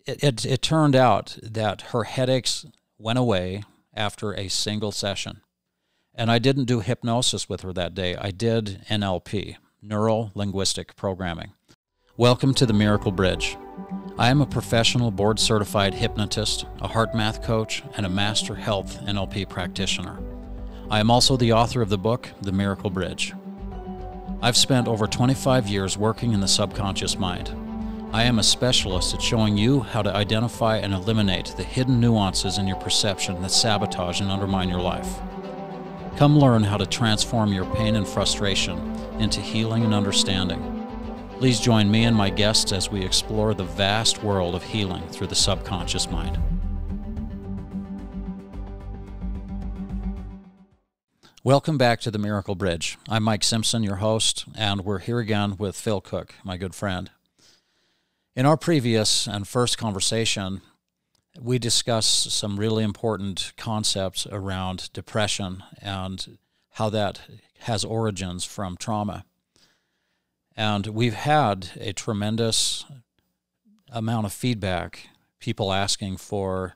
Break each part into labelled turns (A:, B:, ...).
A: it turned out that her headaches went away after a single session. And I didn't do hypnosis with her that day. I did NLP, Neuro-Linguistic Programming. Welcome to the Miracle Bridge. I am a professional board-certified hypnotist, a HeartMath coach, and a master health NLP practitioner. I am also the author of the book, The Miracle Bridge. I've spent over 25 years working in the subconscious mind. I am a specialist at showing you how to identify and eliminate the hidden nuances in your perception that sabotage and undermine your life. Come learn how to transform your pain and frustration into healing and understanding. Please join me and my guests as we explore the vast world of healing through the subconscious mind. Welcome back to the Miracle Bridge. I'm Mike Simpson, your host, and we're here again with Phil Cook, my good friend. In our previous and first conversation, we discussed some really important concepts around depression and how that has origins from trauma. And we've had a tremendous amount of feedback, people asking for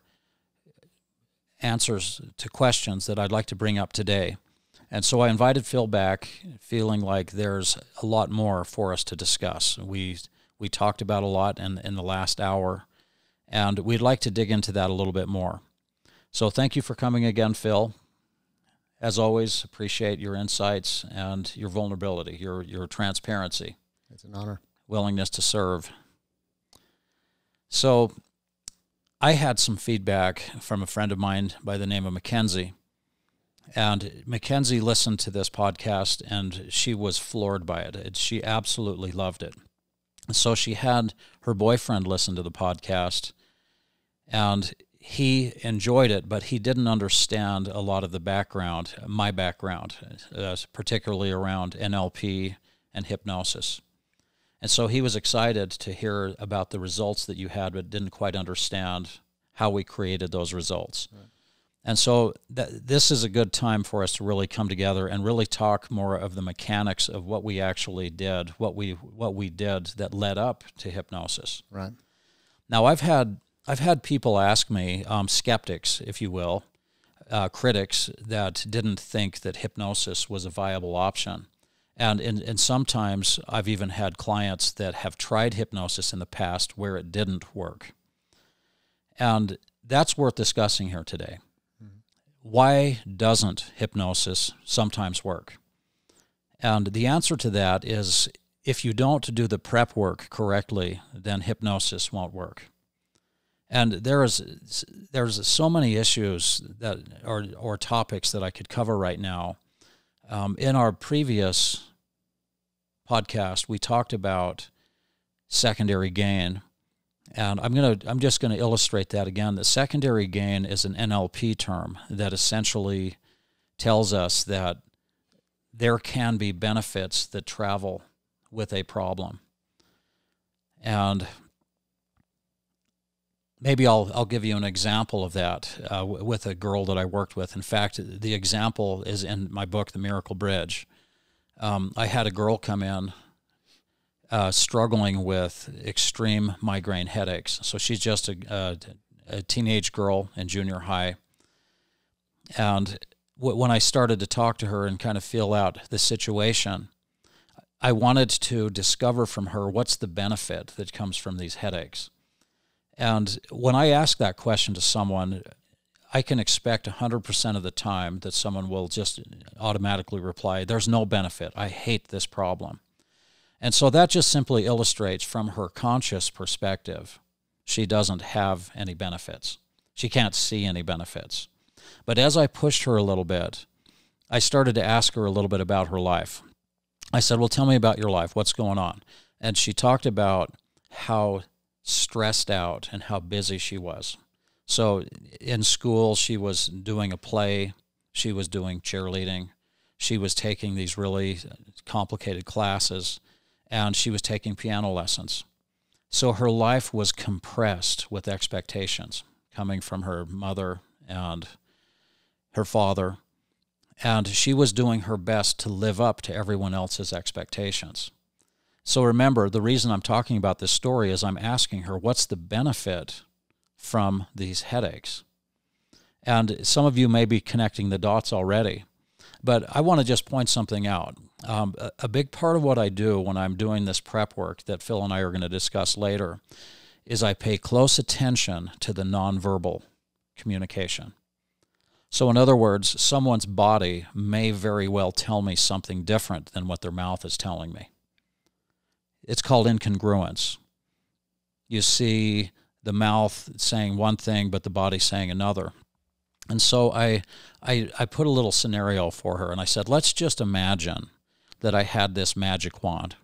A: answers to questions that I'd like to bring up today. And so I invited Phil back, feeling like there's a lot more for us to discuss. We talked about a lot in the last hour, and we'd like to dig into that a little bit more. So thank you for coming again, Phil. As always, appreciate your insights and your vulnerability, your transparency.
B: It's an honor.
A: Willingness to serve. So I had some feedback from a friend of mine by the name of Mackenzie. And Mackenzie listened to this podcast, and she was floored by it. She absolutely loved it. So she had her boyfriend listen to the podcast, and he enjoyed it, but he didn't understand a lot of the background, my background, particularly around NLP and hypnosis. And so he was excited to hear about the results that you had, but didn't quite understand how we created those results. Right. And so this is a good time for us to really come together and really talk more of the mechanics of what we actually did, what we did that led up to hypnosis.
B: Right.
A: Now I've had people ask me, skeptics, if you will, critics that didn't think that hypnosis was a viable option. And sometimes I've even had clients that have tried hypnosis in the past where it didn't work. And that's worth discussing here today. Mm-hmm. Why doesn't hypnosis sometimes work? And the answer to that is if you don't do the prep work correctly, then hypnosis won't work. And there's so many issues that or topics that I could cover right now. In our previous podcast, we talked about secondary gain, and I'm just gonna illustrate that again. The secondary gain is an NLP term that essentially tells us that there can be benefits that travel with a problem, and maybe I'll give you an example of that with a girl that I worked with. In fact, the example is in my book, The Miracle Bridge. I had a girl come in struggling with extreme migraine headaches. So she's just a teenage girl in junior high. And when I started to talk to her and kind of feel out the situation, I wanted to discover from her what's the benefit that comes from these headaches. And when I ask that question to someone, I can expect 100% of the time that someone will just automatically reply, there's no benefit. I hate this problem. And so that just simply illustrates from her conscious perspective, she doesn't have any benefits. She can't see any benefits. But as I pushed her a little bit, I started to ask her a little bit about her life. I said, well, tell me about your life. What's going on? And she talked about how stressed out and how busy she was. So in school, she was doing a play, she was doing cheerleading, she was taking these really complicated classes, and she was taking piano lessons. So her life was compressed with expectations coming from her mother and her father, and she was doing her best to live up to everyone else's expectations. So remember, the reason I'm talking about this story is I'm asking her, what's the benefit from these headaches? And some of you may be connecting the dots already, but I want to just point something out. A big part of what I do when I'm doing this prep work that Phil and I are going to discuss later is I pay close attention to the nonverbal communication. So in other words, someone's body may very well tell me something different than what their mouth is telling me. It's called incongruence. You see the mouth saying one thing, but the body saying another. And so I put a little scenario for her, and I said, let's just imagine that I had this magic wand.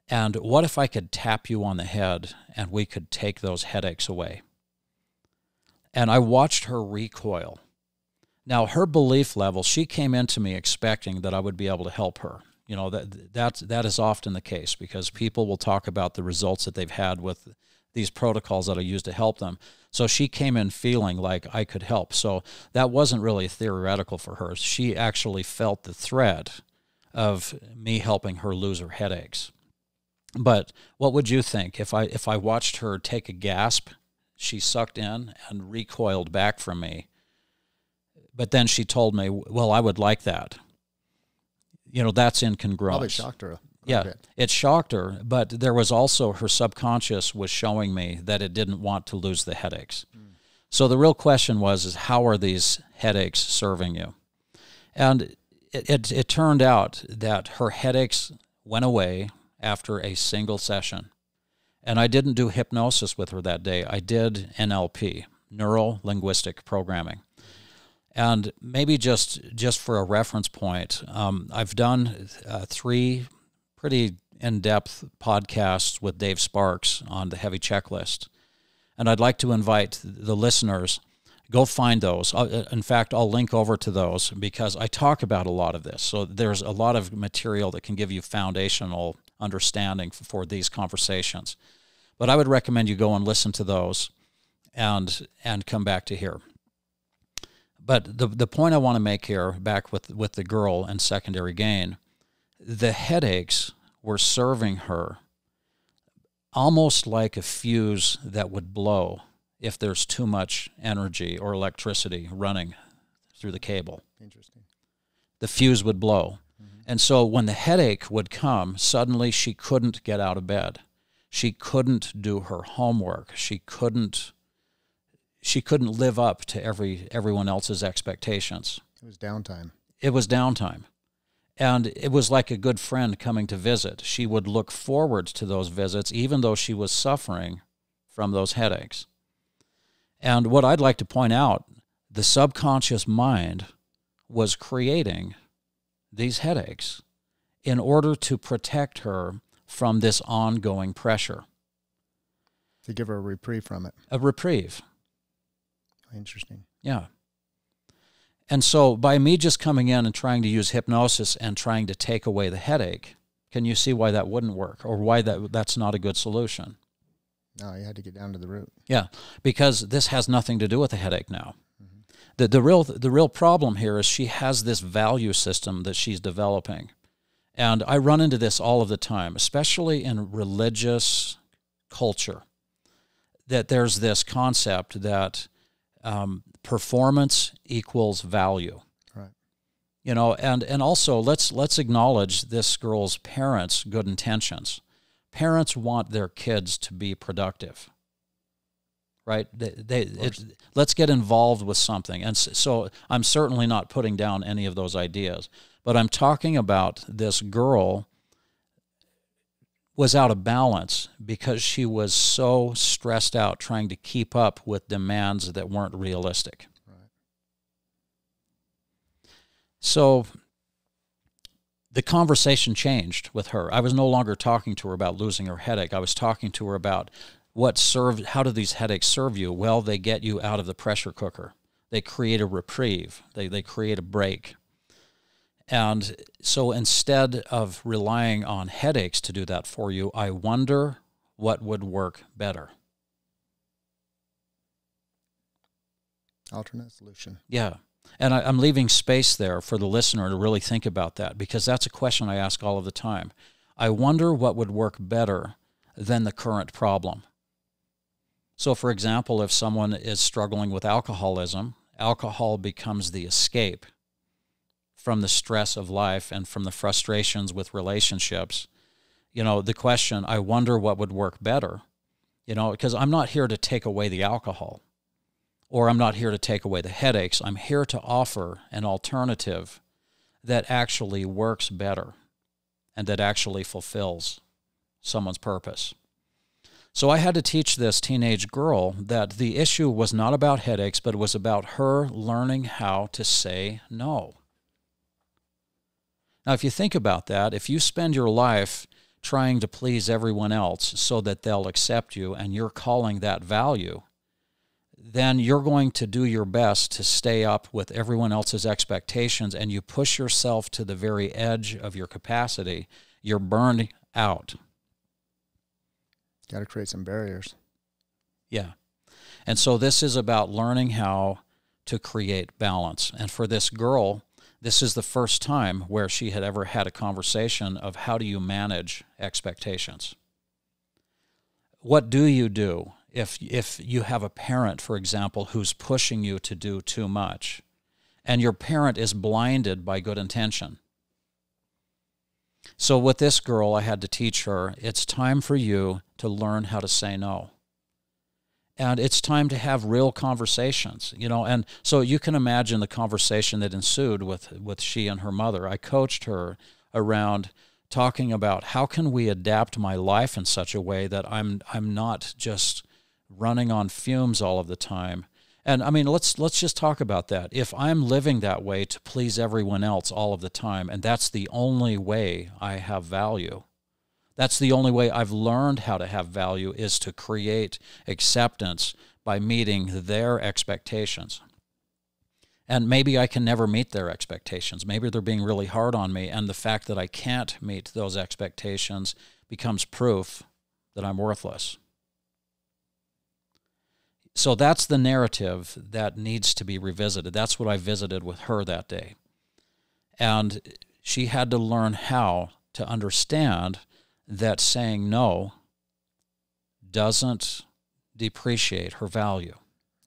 A: And what if I could tap you on the head and we could take those headaches away? And I watched her recoil. Now, her belief level, she came into me expecting that I would be able to help her. You know, that is often the case because people will talk about the results that they've had with these protocols that I use to help them. So she came in feeling like I could help. So that wasn't really theoretical for her. She actually felt the threat of me helping her lose her headaches. But what would you think if I watched her take a gasp? She sucked in and recoiled back from me. But then she told me, well, I would like that. You know, that's incongruence.
B: Probably shocked her.
A: Yeah, it shocked her, but there was also her subconscious was showing me that it didn't want to lose the headaches. So the real question is how are these headaches serving you? And it turned out that her headaches went away after a single session. And I didn't do hypnosis with her that day. I did NLP, neuro-linguistic programming. And maybe just for a reference point, I've done 3 pretty in-depth podcasts with Dave Sparks on the heavy checklist. And I'd like to invite the listeners, go find those. In fact, I'll link over to those because I talk about a lot of this. So there's a lot of material that can give you foundational understanding for these conversations. But I would recommend you go and listen to those and come back to here. But the point I want to make here, back with the girl and secondary gain, the headaches were serving her almost like a fuse that would blow if there's too much energy or electricity running through the cable.
B: Interesting. The
A: fuse would blow. Mm-hmm. And so when the headache would come, suddenly she couldn't get out of bed. She couldn't do her homework. She couldn't live up to everyone else's expectations.
B: It was downtime.
A: It was downtime. And it was like a good friend coming to visit. She would look forward to those visits, even though she was suffering from those headaches. And what I'd like to point out, the subconscious mind was creating these headaches in order to protect her from this ongoing pressure.
B: To give her a reprieve from it.
A: A reprieve.
B: Interesting.
A: Yeah. And so by me just coming in and trying to use hypnosis and trying to take away the headache, can you see why that wouldn't work or why that's not a good solution?
B: No, you had to get down to the root.
A: Yeah, because this has nothing to do with the headache now. Mm-hmm. The real problem here is she has this value system that she's developing. And I run into this all of the time, especially in religious culture, that there's this concept that performance equals value.
B: Right.
A: You know, and also let's acknowledge this girl's parents' good intentions. Parents want their kids to be productive, right? Let's get involved with something. And so I'm certainly not putting down any of those ideas, but I'm talking about this girl was out of balance because she was so stressed out trying to keep up with demands that weren't realistic.
B: Right.
A: So the conversation changed with her. I was no longer talking to her about losing her headache. I was talking to her about how do these headaches serve you? Well, they get you out of the pressure cooker. They create a reprieve. They create a break. And so instead of relying on headaches to do that for you, I wonder what would work better.
B: Alternate solution.
A: Yeah. And I'm leaving space there for the listener to really think about that because that's a question I ask all of the time. I wonder what would work better than the current problem. So, for example, if someone is struggling with alcoholism, alcohol becomes the escape from the stress of life and from the frustrations with relationships. The question, I wonder what would work better, because I'm not here to take away the alcohol, or I'm not here to take away the headaches. I'm here to offer an alternative that actually works better and that actually fulfills someone's purpose. So I had to teach this teenage girl that the issue was not about headaches, but it was about her learning how to say no. Now, if you think about that, if you spend your life trying to please everyone else so that they'll accept you and you're calling that value, then you're going to do your best to stay up with everyone else's expectations, and you push yourself to the very edge of your capacity. You're burned out.
B: Got to create some barriers.
A: Yeah. And so this is about learning how to create balance. And for this girl, this is the first time where she had ever had a conversation of how do you manage expectations. What do you do if you have a parent, for example, who's pushing you to do too much, and your parent is blinded by good intention? So with this girl, I had to teach her, it's time for you to learn how to say no. And it's time to have real conversations, and so you can imagine the conversation that ensued with she and her mother. I coached her around talking about how can we adapt my life in such a way that I'm not just running on fumes all of the time. And I mean, let's just talk about that. If I'm living that way to please everyone else all of the time, and that's the only way I have value, that's the only way I've learned how to have value, is to create acceptance by meeting their expectations. And maybe I can never meet their expectations. Maybe they're being really hard on me, and the fact that I can't meet those expectations becomes proof that I'm worthless. So that's the narrative that needs to be revisited. That's what I visited with her that day. And she had to learn how to understand that saying no doesn't depreciate her value.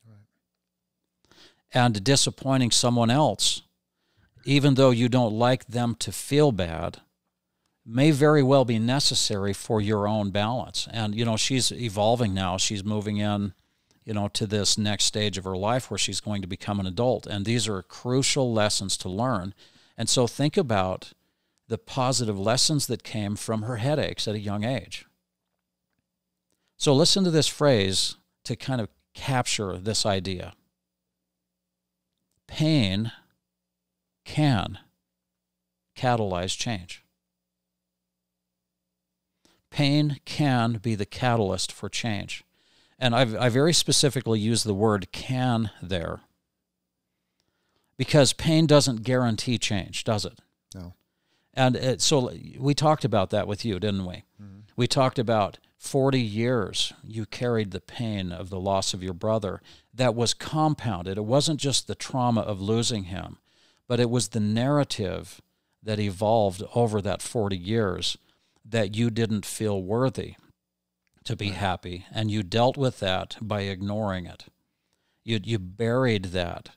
A: Right. And disappointing someone else, even though you don't like them to feel bad, may very well be necessary for your own balance. And, she's evolving now. She's moving in, to this next stage of her life where she's going to become an adult. And these are crucial lessons to learn. And so think about the positive lessons that came from her headaches at a young age. So listen to this phrase to kind of capture this idea. Pain can catalyze change. Pain can be the catalyst for change. And I very specifically use the word can there because pain doesn't guarantee change, does it?
B: No.
A: And so we talked about that with you, didn't we? Mm-hmm. We talked about 40 years you carried the pain of the loss of your brother that was compounded. It wasn't just the trauma of losing him, but it was the narrative that evolved over that 40 years that you didn't feel worthy to be happy, and you dealt with that by ignoring it. You buried that,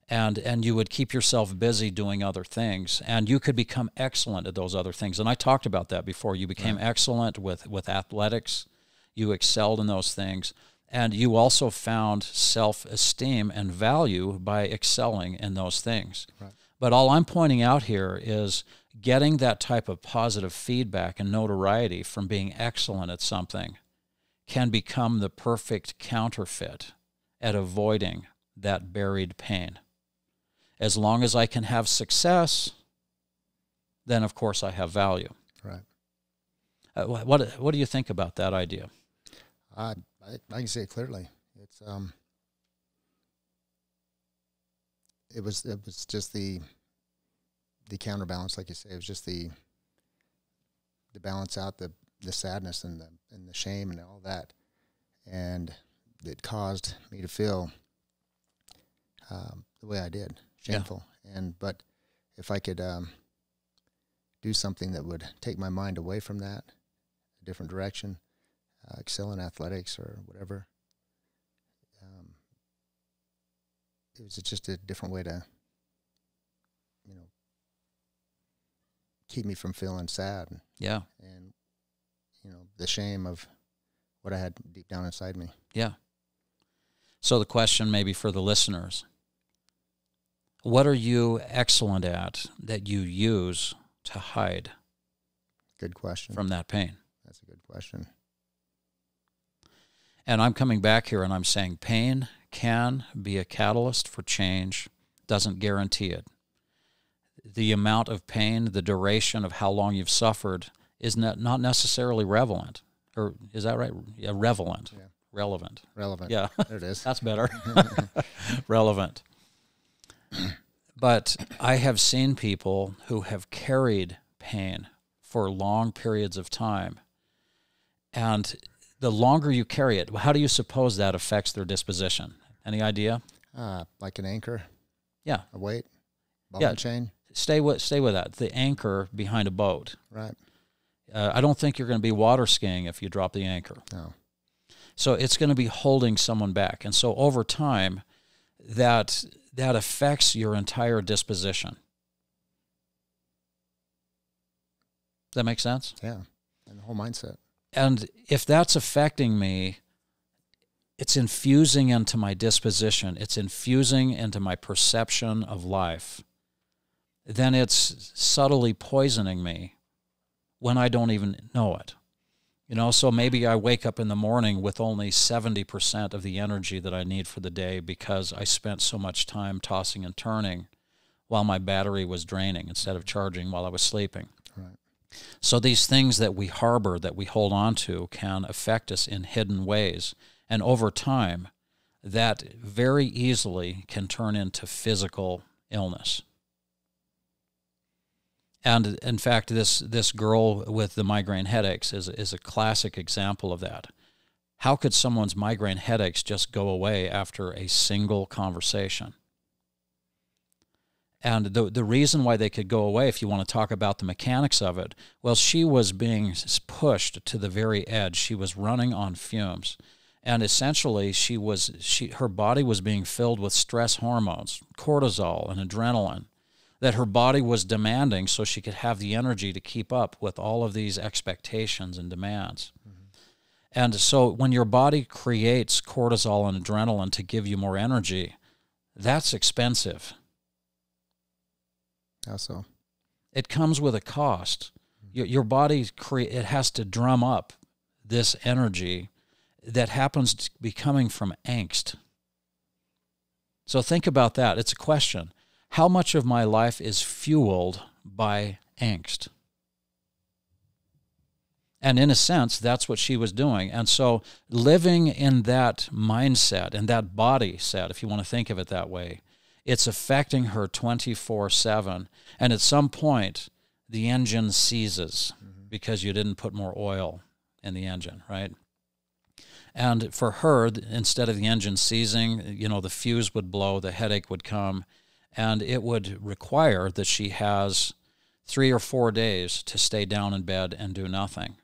A: and you would keep yourself busy doing other things, and you could become excellent at those other things. And I talked about that before. You became excellent with athletics. You excelled in those things, and you also found self-esteem and value by excelling in those things. Right. But all I'm pointing out here is getting that type of positive feedback and notoriety from being excellent at something can become the perfect counterfeit at avoiding that buried pain. As long as I can have success, then of course I have value. Right. What do you think about that idea?
B: I can say it clearly. It's it was just the counterbalance, like you say. It was just the balance out the sadness and the shame and all that, and it caused me to feel the way I did, shameful. Yeah. But if I could do something that would take my mind away from that, a different direction, excel in athletics or whatever. It was just a different way to, keep me from feeling sad.
A: Yeah.
B: And, the shame of what I had deep down inside me.
A: Yeah. So the question maybe for the listeners, what are you excellent at that you use to hide?
B: Good question.
A: From that pain?
B: That's a good question.
A: And I'm coming back here and I'm saying pain can be a catalyst for change, doesn't guarantee it. The amount of pain, the duration of how long you've suffered is not necessarily relevant. Or is that right? Yeah, relevant.
B: Yeah.
A: Relevant.
B: Relevant.
A: Yeah.
B: There it is.
A: That's better. Relevant. But I have seen people who have carried pain for long periods of time. And the longer you carry it, how do you suppose that affects their disposition? Any idea?
B: Like an anchor.
A: Yeah.
B: A weight. Ball chain.
A: Stay with that. The anchor behind a boat.
B: Right.
A: I don't think you're going to be water skiing if you drop the anchor.
B: No.
A: So it's going to be holding someone back. And so over time, that affects your entire disposition. Does that make sense?
B: Yeah. And the whole mindset.
A: And if that's affecting me, it's infusing into my disposition. It's infusing into my perception of life. Then it's subtly poisoning me when I don't even know it. So maybe I wake up in the morning with only 70% of the energy that I need for the day because I spent so much time tossing and turning while my battery was draining instead of charging while I was sleeping.
B: Right.
A: So these things that we harbor, that we hold on to, can affect us in hidden ways. And over time, that very easily can turn into physical illness. And in fact, this girl with the migraine headaches is a classic example of that. How could someone's migraine headaches just go away after a single conversation? And the reason why they could go away, if you want to talk about the mechanics of it, well, she was being pushed to the very edge. She was running on fumes. And essentially, her body was being filled with stress hormones, cortisol and adrenaline, that her body was demanding so she could have the energy to keep up with all of these expectations and demands. Mm-hmm. And so when your body creates cortisol and adrenaline to give you more energy, that's expensive.
B: How so?
A: It comes with a cost. Mm-hmm. Your body, it has to drum up this energy that happens to be coming from angst. So think about that. It's a question. How much of my life is fueled by angst? And in a sense, that's what she was doing. And so living in that mindset and that body set, if you want to think of it that way, it's affecting her 24/7. And at some point, the engine seizes because you didn't put more oil in the engine, right? And for her, instead of the engine seizing, the fuse would blow, the headache would come, and it would require that she has 3 or 4 days to stay down in bed and do nothing.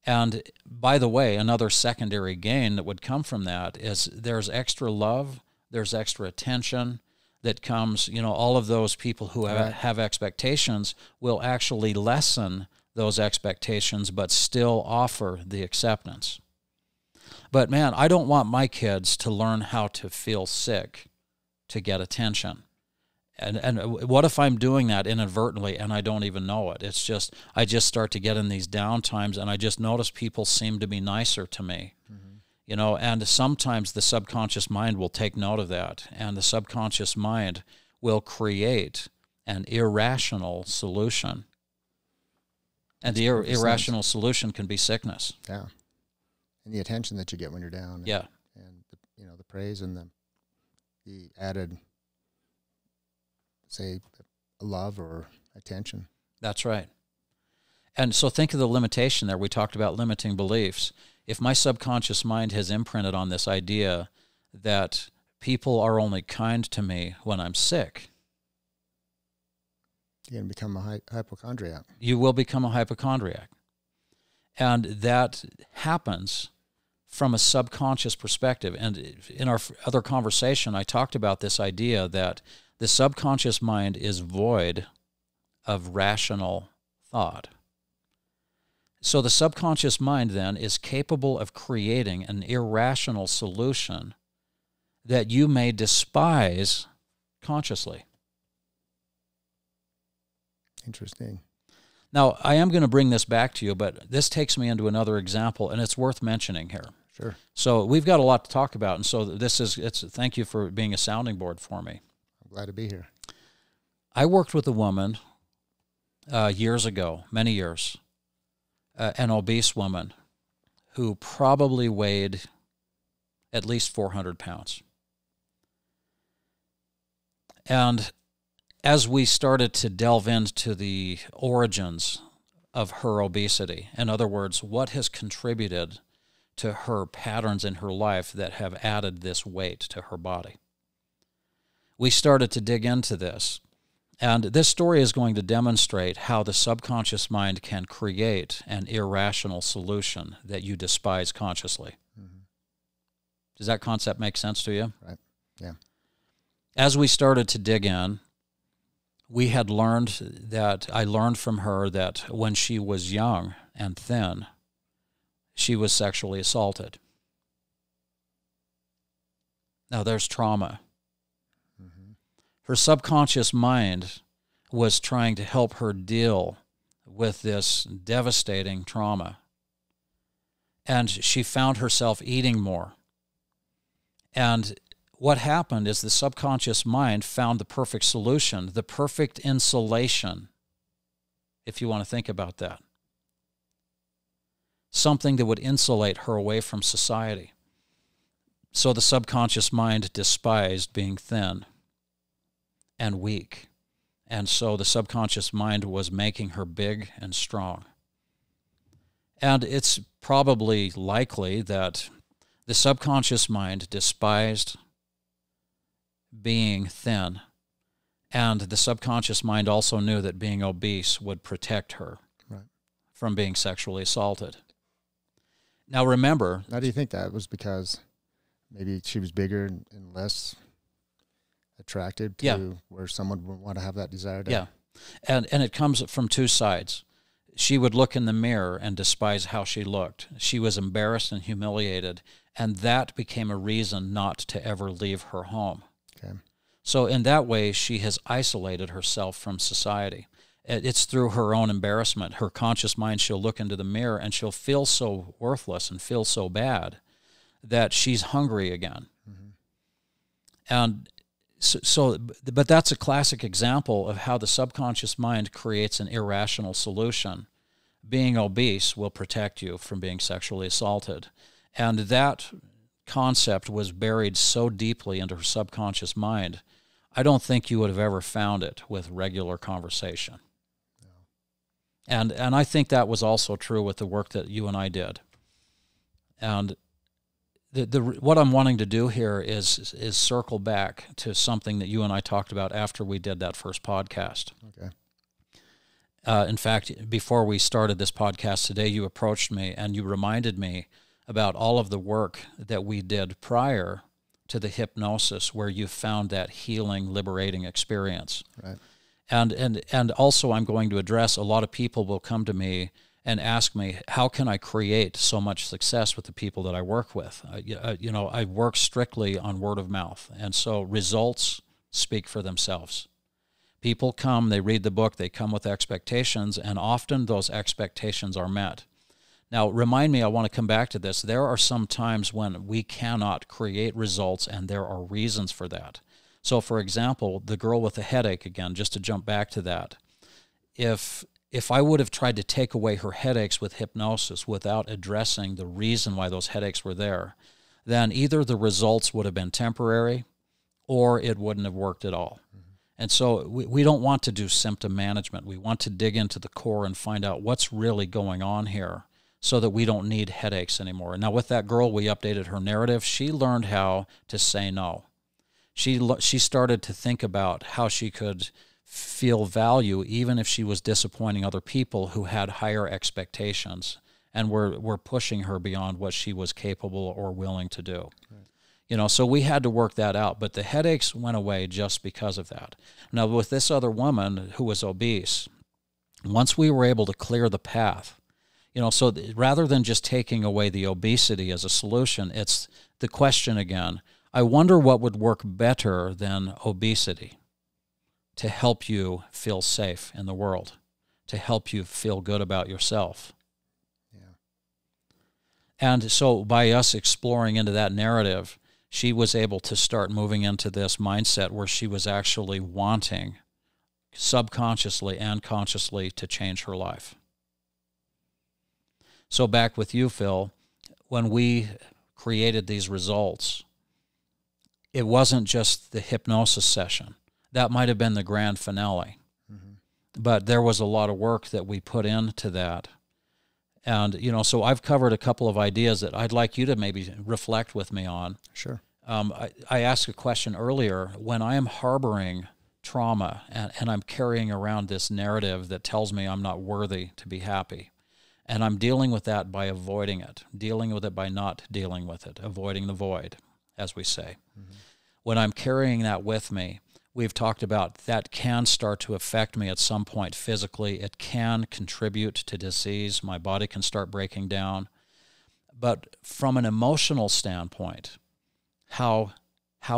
A: And by the way, another secondary gain that would come from that is there's extra love, there's extra attention that comes, all of those people who have expectations will actually lessen those expectations but still offer the acceptance. But man, I don't want my kids to learn how to feel sick to get attention. And what if I'm doing that inadvertently and I don't even know it? It's just, I just start to get in these down times and I just notice people seem to be nicer to me. Mm-hmm. And sometimes the subconscious mind will take note of that, and the subconscious mind will create an irrational solution. And the irrational solution can be sickness.
B: Yeah. And the attention that you get when you're down.
A: Yeah.
B: And the praise and the added, say, love or attention.
A: That's right. And so think of the limitation there. We talked about limiting beliefs. If my subconscious mind has imprinted on this idea that people are only kind to me when I'm sick,
B: You're going to become a hypochondriac.
A: You will become a hypochondriac. And that happens from a subconscious perspective. And in our other conversation, I talked about this idea that the subconscious mind is void of rational thought. So the subconscious mind then is capable of creating an irrational solution that you may despise consciously.
B: Interesting.
A: Now, I am going to bring this back to you, but this takes me into another example, and it's worth mentioning here.
B: Sure.
A: So we've got a lot to talk about, and so thank you for being a sounding board for me.
B: I'm glad to be here.
A: I worked with a woman years ago, many years, an obese woman who probably weighed at least 400 pounds. And as we started to delve into the origins of her obesity, in other words, what has contributed to her patterns in her life that have added this weight to her body, we started to dig into this. And this story is going to demonstrate how the subconscious mind can create an irrational solution that you despise consciously. Mm-hmm. Does that concept make sense to you?
B: Right. Yeah.
A: As we started to dig in, I learned from her that when she was young and thin, she was sexually assaulted. Now there's trauma. Mm-hmm. Her subconscious mind was trying to help her deal with this devastating trauma. And she found herself eating more. And what happened is the subconscious mind found the perfect solution, the perfect insulation, if you want to think about that. Something that would insulate her away from society. So the subconscious mind despised being thin and weak. And so the subconscious mind was making her big and strong. And it's probably likely that the subconscious mind despised being thin, and the subconscious mind also knew that being obese would protect her from being sexually assaulted. Now remember...
B: Now, do you think that was because maybe she was bigger and less attracted to where someone would want to have that desire to...
A: Yeah, and it comes from two sides. She would look in the mirror and despise how she looked. She was embarrassed and humiliated, and that became a reason not to ever leave her home. Okay. So in that way, she has isolated herself from society. It's through her own embarrassment. Her conscious mind, she'll look into the mirror and she'll feel so worthless and feel so bad that she's hungry again. Mm-hmm. And but that's a classic example of how the subconscious mind creates an irrational solution. Being obese will protect you from being sexually assaulted. And that concept was buried so deeply into her subconscious mind, I don't think you would have ever found it with regular conversation. No. And I think that was also true with the work that you and I did. And what I'm wanting to do here is circle back to something that you and I talked about after we did that first podcast.
B: Okay.
A: In fact, before we started this podcast today, you approached me and you reminded me about all of the work that we did prior to the hypnosis, where you found that healing, liberating experience. Right. And also I'm going to address, a lot of people will come to me and ask me, how can I create so much success with the people that I work with? I work strictly on word of mouth, and so results speak for themselves. People come, they read the book, they come with expectations, and often those expectations are met. Now, remind me, I want to come back to this. There are some times when we cannot create results, and there are reasons for that. So, for example, the girl with the headache, again, just to jump back to that, if I would have tried to take away her headaches with hypnosis without addressing the reason why those headaches were there, then either the results would have been temporary or it wouldn't have worked at all. Mm-hmm. And so we don't want to do symptom management. We want to dig into the core and find out what's really going on here, so that we don't need headaches anymore. Now, with that girl, we updated her narrative. She learned how to say no. She started to think about how she could feel value even if she was disappointing other people who had higher expectations and were pushing her beyond what she was capable or willing to do. Right. You know, so we had to work that out, but the headaches went away just because of that. Now, with this other woman who was obese, once we were able to clear the path, you know, so rather than just taking away the obesity as a solution, it's the question again, I wonder what would work better than obesity to help you feel safe in the world, to help you feel good about yourself.
B: Yeah.
A: And so by us exploring into that narrative, she was able to start moving into this mindset where she was actually wanting, subconsciously and consciously, to change her life. So back with you, Phil, when we created these results, it wasn't just the hypnosis session. That might have been the grand finale. Mm-hmm. But there was a lot of work that we put into that. And, you know, so I've covered a couple of ideas that I'd like you to maybe reflect with me on.
B: Sure.
A: I asked a question earlier. When I am harboring trauma and I'm carrying around this narrative that tells me I'm not worthy to be happy, and I'm dealing with that by avoiding it, dealing with it by not dealing with it, avoiding the void, as we say. Mm-hmm. When I'm carrying that with me, we've talked about that can start to affect me at some point physically. It can contribute to disease. My body can start breaking down. But from an emotional standpoint, how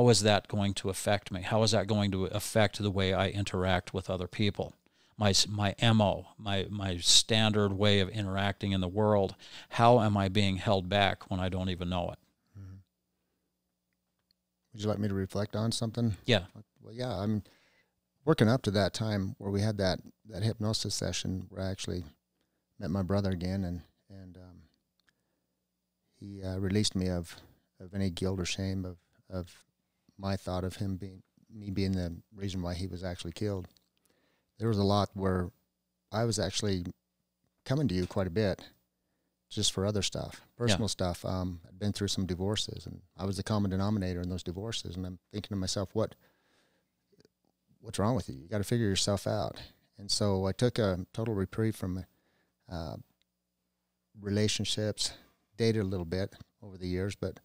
A: is that going to affect me? How is that going to affect the way I interact with other people? My MO, my standard way of interacting in the world, how am I being held back when I don't even know it?
B: Mm-hmm. Would you like me to reflect on something?
A: Yeah.
B: Well, yeah, I'm working up to that time where we had that hypnosis session where I actually met my brother again, and he released me of any guilt or shame of my thought of me being the reason why he was actually killed. There was a lot where I was actually coming to you quite a bit just for other stuff, personal stuff. I'd been through some divorces, and I was the common denominator in those divorces, and I'm thinking to myself, what's wrong with you? You got to figure yourself out. And so I took a total reprieve from relationships, dated a little bit over the years, but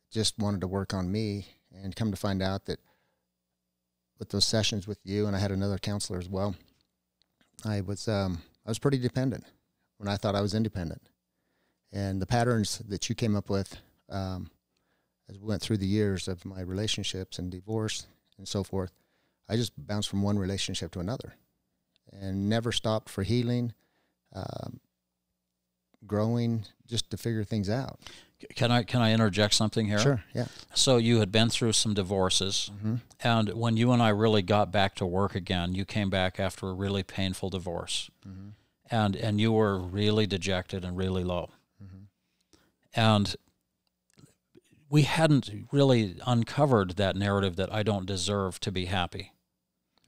B: just wanted to work on me, and come to find out that with those sessions with you, and I had another counselor as well, I was pretty dependent when I thought I was independent. And the patterns that you came up with as we went through the years of my relationships and divorce and so forth, I just bounced from one relationship to another and never stopped for healing, growing, just to figure things out.
A: Can I interject something here?
B: Sure, yeah.
A: So you had been through some divorces, mm-hmm. and when you and I really got back to work again, you came back after a really painful divorce, mm-hmm. and you were really dejected and really low. Mm-hmm. And we hadn't really uncovered that narrative that I don't deserve to be happy,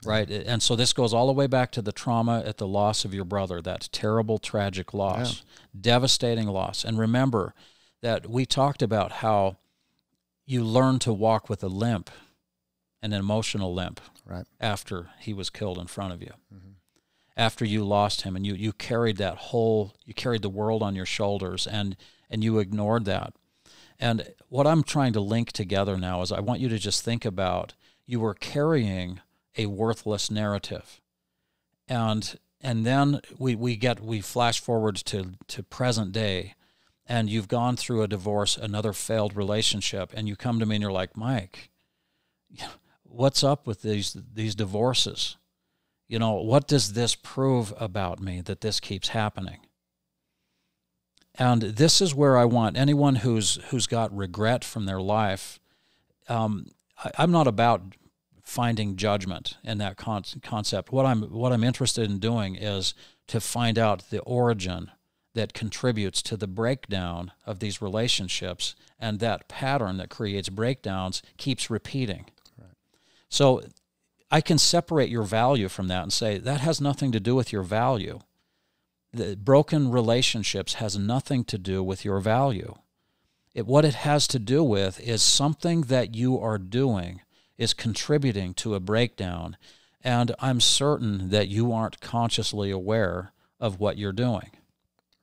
A: right? And so this goes all the way back to the trauma at the loss of your brother, that terrible, tragic loss, devastating loss. And remember that we talked about how you learn to walk with a limp, an emotional limp,
B: right,
A: after he was killed in front of you. Mm-hmm. After you lost him, and you carried you carried the world on your shoulders, and you ignored that. And what I'm trying to link together now is I want you to just think about, you were carrying a worthless narrative. And then we flash forward to present day, and you've gone through a divorce, another failed relationship, and you come to me and you're like, Mike, what's up with these divorces? You know, what does this prove about me that this keeps happening? And this is where I want anyone who's got regret from their life. I'm not about finding judgment in that concept. What I'm interested in doing is to find out the origin that contributes to the breakdown of these relationships, and that pattern that creates breakdowns keeps repeating. Right. So I can separate your value from that and say that has nothing to do with your value. The broken relationships has nothing to do with your value. What it has to do with is something that you are doing is contributing to a breakdown, And I'm certain that you aren't consciously aware of what you're doing.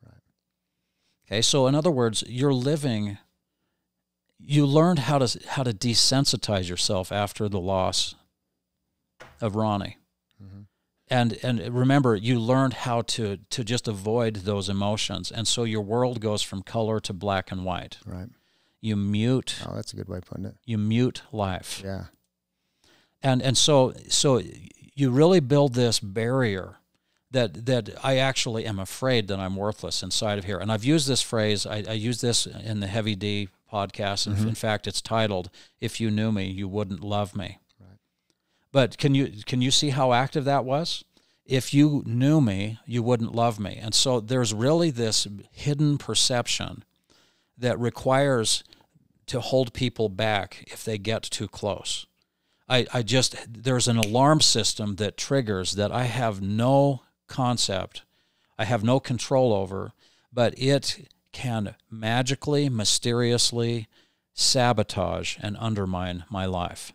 B: Right.
A: Okay, so in other words, you're living, you learned how to desensitize yourself after the loss of Ronnie.
B: Mm-hmm.
A: And remember, you learned how to just avoid those emotions. And so your world goes from color to black and white.
B: Right.
A: You mute.
B: Oh, that's a good way of putting it.
A: You mute life.
B: Yeah.
A: And so you really build this barrier that I actually am afraid that I'm worthless inside of here. And I've used this phrase, I use this in the Heavy D podcast. And in fact, it's titled, "If You Knew Me, You Wouldn't Love Me." But can you see how active that was? If you knew me, you wouldn't love me. And so there's really this hidden perception that requires to hold people back if they get too close. There's an alarm system that triggers that I have no concept, I have no control over, but it can magically, mysteriously sabotage and undermine my life.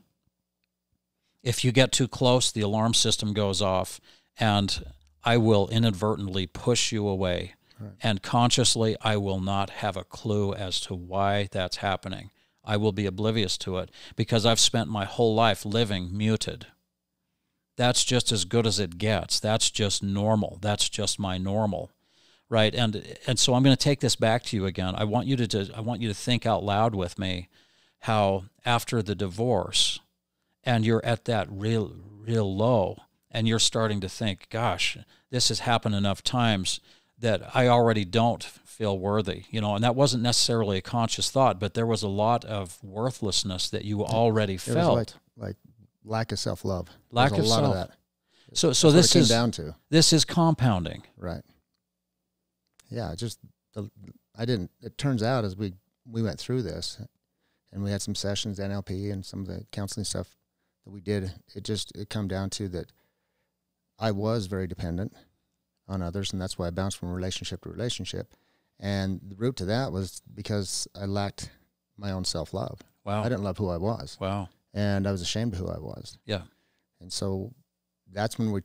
A: If you get too close, the alarm system goes off, and I will inadvertently push you away. Right. And consciously, I will not have a clue as to why that's happening. I will be oblivious to it because I've spent my whole life living muted. That's just as good as it gets. That's just normal. That's just my normal, right? And so I'm going to take this back to you again. I want you to think out loud with me how after the divorce, and you're at that real low, and you're starting to think, gosh, this has happened enough times that I already don't feel worthy, and that wasn't necessarily a conscious thought, but there was a lot of worthlessness that you already felt.
B: It was like lack of self-love.
A: Lack of
B: self.
A: A lot of that. So this
B: came down to.
A: This is compounding.
B: Right. Yeah, it turns out as we went through this, and we had some sessions, NLP, and some of the counseling stuff that we did, it come down to that I was very dependent on others, and that's why I bounced from relationship to relationship. And the root to that was because I lacked my own self-love.
A: Wow.
B: I didn't love who I was.
A: Wow.
B: And I was ashamed of who I was.
A: Yeah.
B: And so that's where I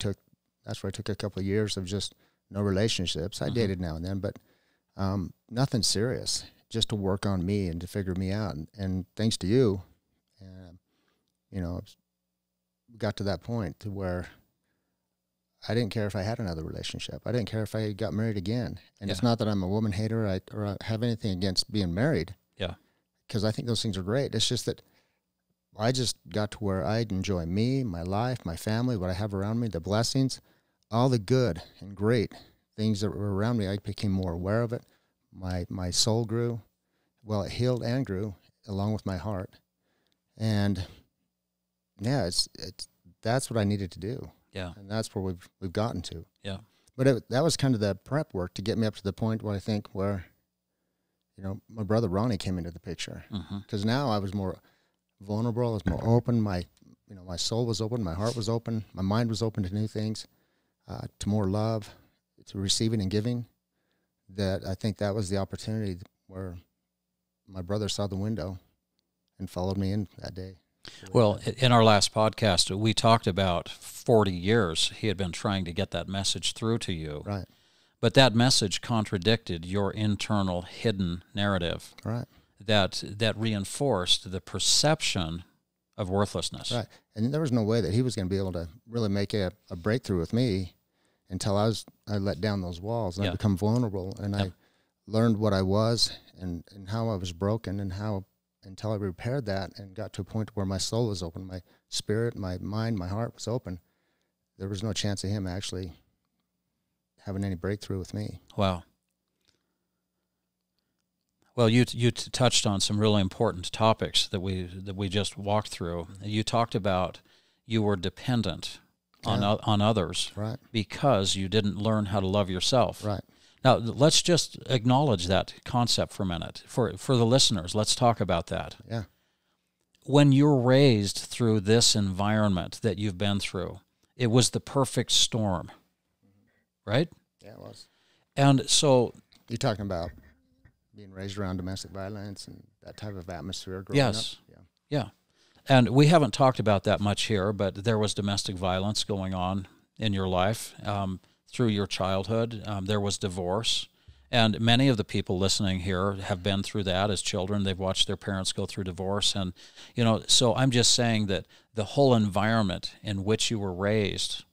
B: took a couple of years of just no relationships. I dated now and then, but nothing serious, just to work on me and to figure me out. And thanks to you, got to that point to where I didn't care if I had another relationship. I didn't care if I got married again. And It's not that I'm a woman hater or I have anything against being married.
A: Yeah.
B: Because I think those things are great. It's just that I just got to where I enjoy me, my life, my family, what I have around me, the blessings, all the good and great things that were around me. I became more aware of it. My soul grew. Well, it healed and grew along with my heart. And yeah, that's what I needed to do.
A: Yeah.
B: And that's where we've gotten to.
A: Yeah.
B: But that was kind of the prep work to get me up to the point where I think where, my brother Ronnie came into the picture. Because now I was more vulnerable. I was more open. My soul was open. My heart was open. My mind was open to new things, to more love, to receiving and giving. That I think that was the opportunity where my brother saw the window and followed me in that day.
A: Well, in our last podcast, we talked about 40 years he had been trying to get that message through to you.
B: Right.
A: But that message contradicted your internal hidden narrative.
B: Right.
A: That reinforced the perception of worthlessness.
B: Right. And there was no way that he was going to be able to really make a breakthrough with me until I let down those walls and I become vulnerable and I learned what I was and how I was broken and how until I repaired that and got to a point where my soul was open, my spirit, my mind, my heart was open, there was no chance of him actually having any breakthrough with me.
A: Wow. Well, you touched on some really important topics that we just walked through. You talked about you were dependent on others,
B: right,
A: because you didn't learn how to love yourself.
B: Right.
A: Now, let's just acknowledge that concept for a minute. For the listeners, let's talk about that.
B: Yeah.
A: When you're raised through this environment that you've been through, it was the perfect storm, right?
B: Yeah, it was.
A: And so...
B: You're talking about being raised around domestic violence and that type of atmosphere growing up?
A: Yeah. And we haven't talked about that much here, but there was domestic violence going on in your life through your childhood. There was divorce. And many of the people listening here have been through that as children. They've watched their parents go through divorce. And, so I'm just saying that the whole environment in which you were raised,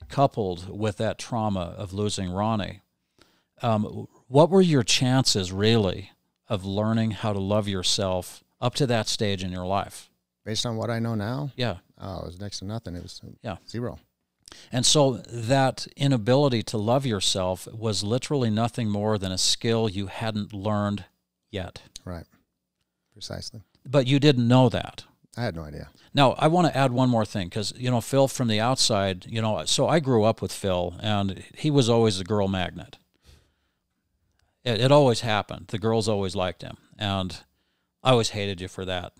A: coupled with that trauma of losing Ronnie, what were your chances really of learning how to love yourself up to that stage in your life?
B: Based on what I know now?
A: Yeah.
B: Oh, it was next to nothing. It was zero.
A: And so that inability to love yourself was literally nothing more than a skill you hadn't learned yet.
B: Right. Precisely.
A: But you didn't know that.
B: I had no idea.
A: Now, I want to add one more thing because, Phil from the outside, so I grew up with Phil, and he was always a girl magnet. It always happened. The girls always liked him, and I always hated you for that.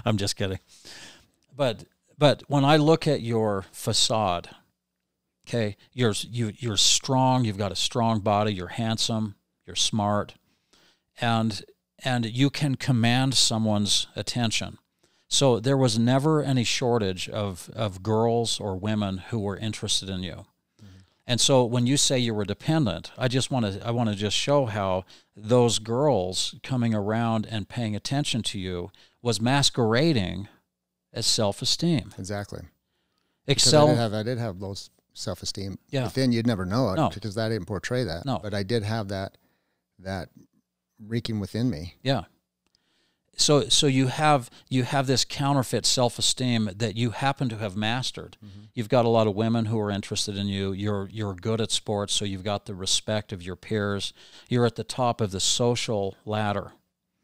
A: I'm just kidding. But when I look at your facade, okay, you're strong, you've got a strong body, you're handsome, you're smart, and you can command someone's attention. So there was never any shortage of girls or women who were interested in you. Mm-hmm. And so when you say you were dependent, I want to just show how those girls coming around and paying attention to you was masquerading as self-esteem.
B: Exactly.
A: I
B: did have low self-esteem.
A: Yeah.
B: But then you'd never know it
A: No.
B: because I didn't portray that.
A: No.
B: But I did have that reeking within me.
A: Yeah. So you have this counterfeit self-esteem that you happen to have mastered. Mm-hmm. You've got a lot of women who are interested in you. You're good at sports, so you've got the respect of your peers. You're at the top of the social ladder.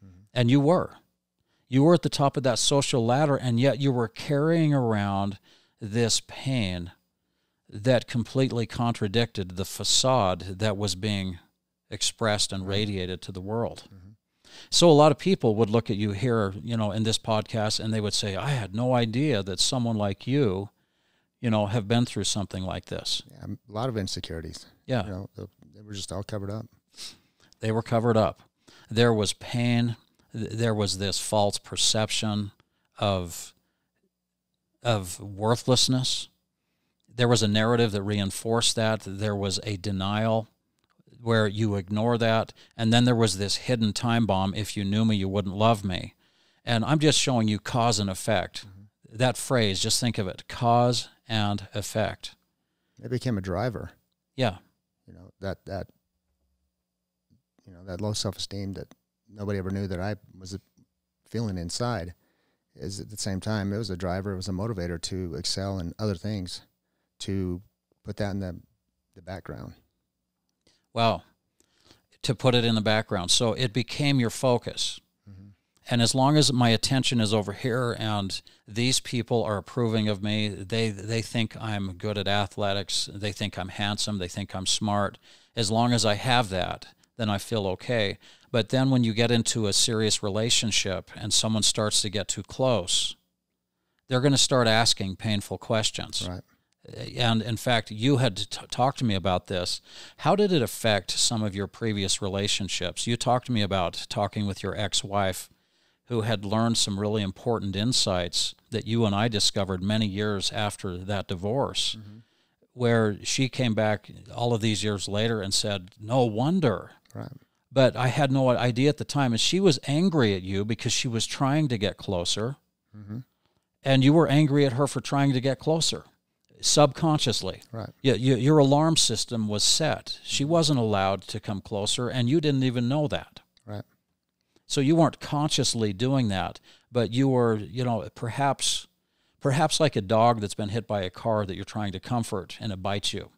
A: Mm-hmm. And you were. You were at the top of that social ladder, and yet you were carrying around this pain that completely contradicted the facade that was being expressed and radiated to the world. Mm-hmm. So a lot of people would look at you here, in this podcast, and they would say, I had no idea that someone like you, have been through something like this.
B: Yeah, a lot of insecurities.
A: Yeah.
B: They were just all covered up.
A: They were covered up. There was pain. There was this false perception of worthlessness. There was a narrative that reinforced that. There was a denial where you ignore that. And then there was this hidden time bomb, if you knew me, you wouldn't love me. And I'm just showing you cause and effect. Mm-hmm. That phrase, just think of it, cause and effect.
B: It became a driver.
A: Yeah.
B: That low self-esteem that nobody ever knew that I was feeling inside is at the same time, it was a driver, it was a motivator to excel in other things, to put that in the background.
A: Wow. To put it in the background. So it became your focus. Mm-hmm. And as long as my attention is over here and these people are approving of me, they think I'm good at athletics, they think I'm handsome, they think I'm smart. As long as I have that, then I feel okay. But then when you get into a serious relationship and someone starts to get too close, they're going to start asking painful questions.
B: Right.
A: And in fact, you had talked to me about this. How did it affect some of your previous relationships? You talked to me about talking with your ex-wife who had learned some really important insights that you and I discovered many years after that divorce, mm-hmm. where she came back all of these years later and said, no wonder.
B: Right.
A: But I had no idea at the time. And she was angry at you because she was trying to get closer. Mm-hmm. And you were angry at her for trying to get closer. Subconsciously.
B: Right.
A: Your alarm system was set. She wasn't allowed to come closer, and you didn't even know that.
B: Right.
A: So you weren't consciously doing that, but you were, perhaps like a dog that's been hit by a car that you're trying to comfort and it bites you.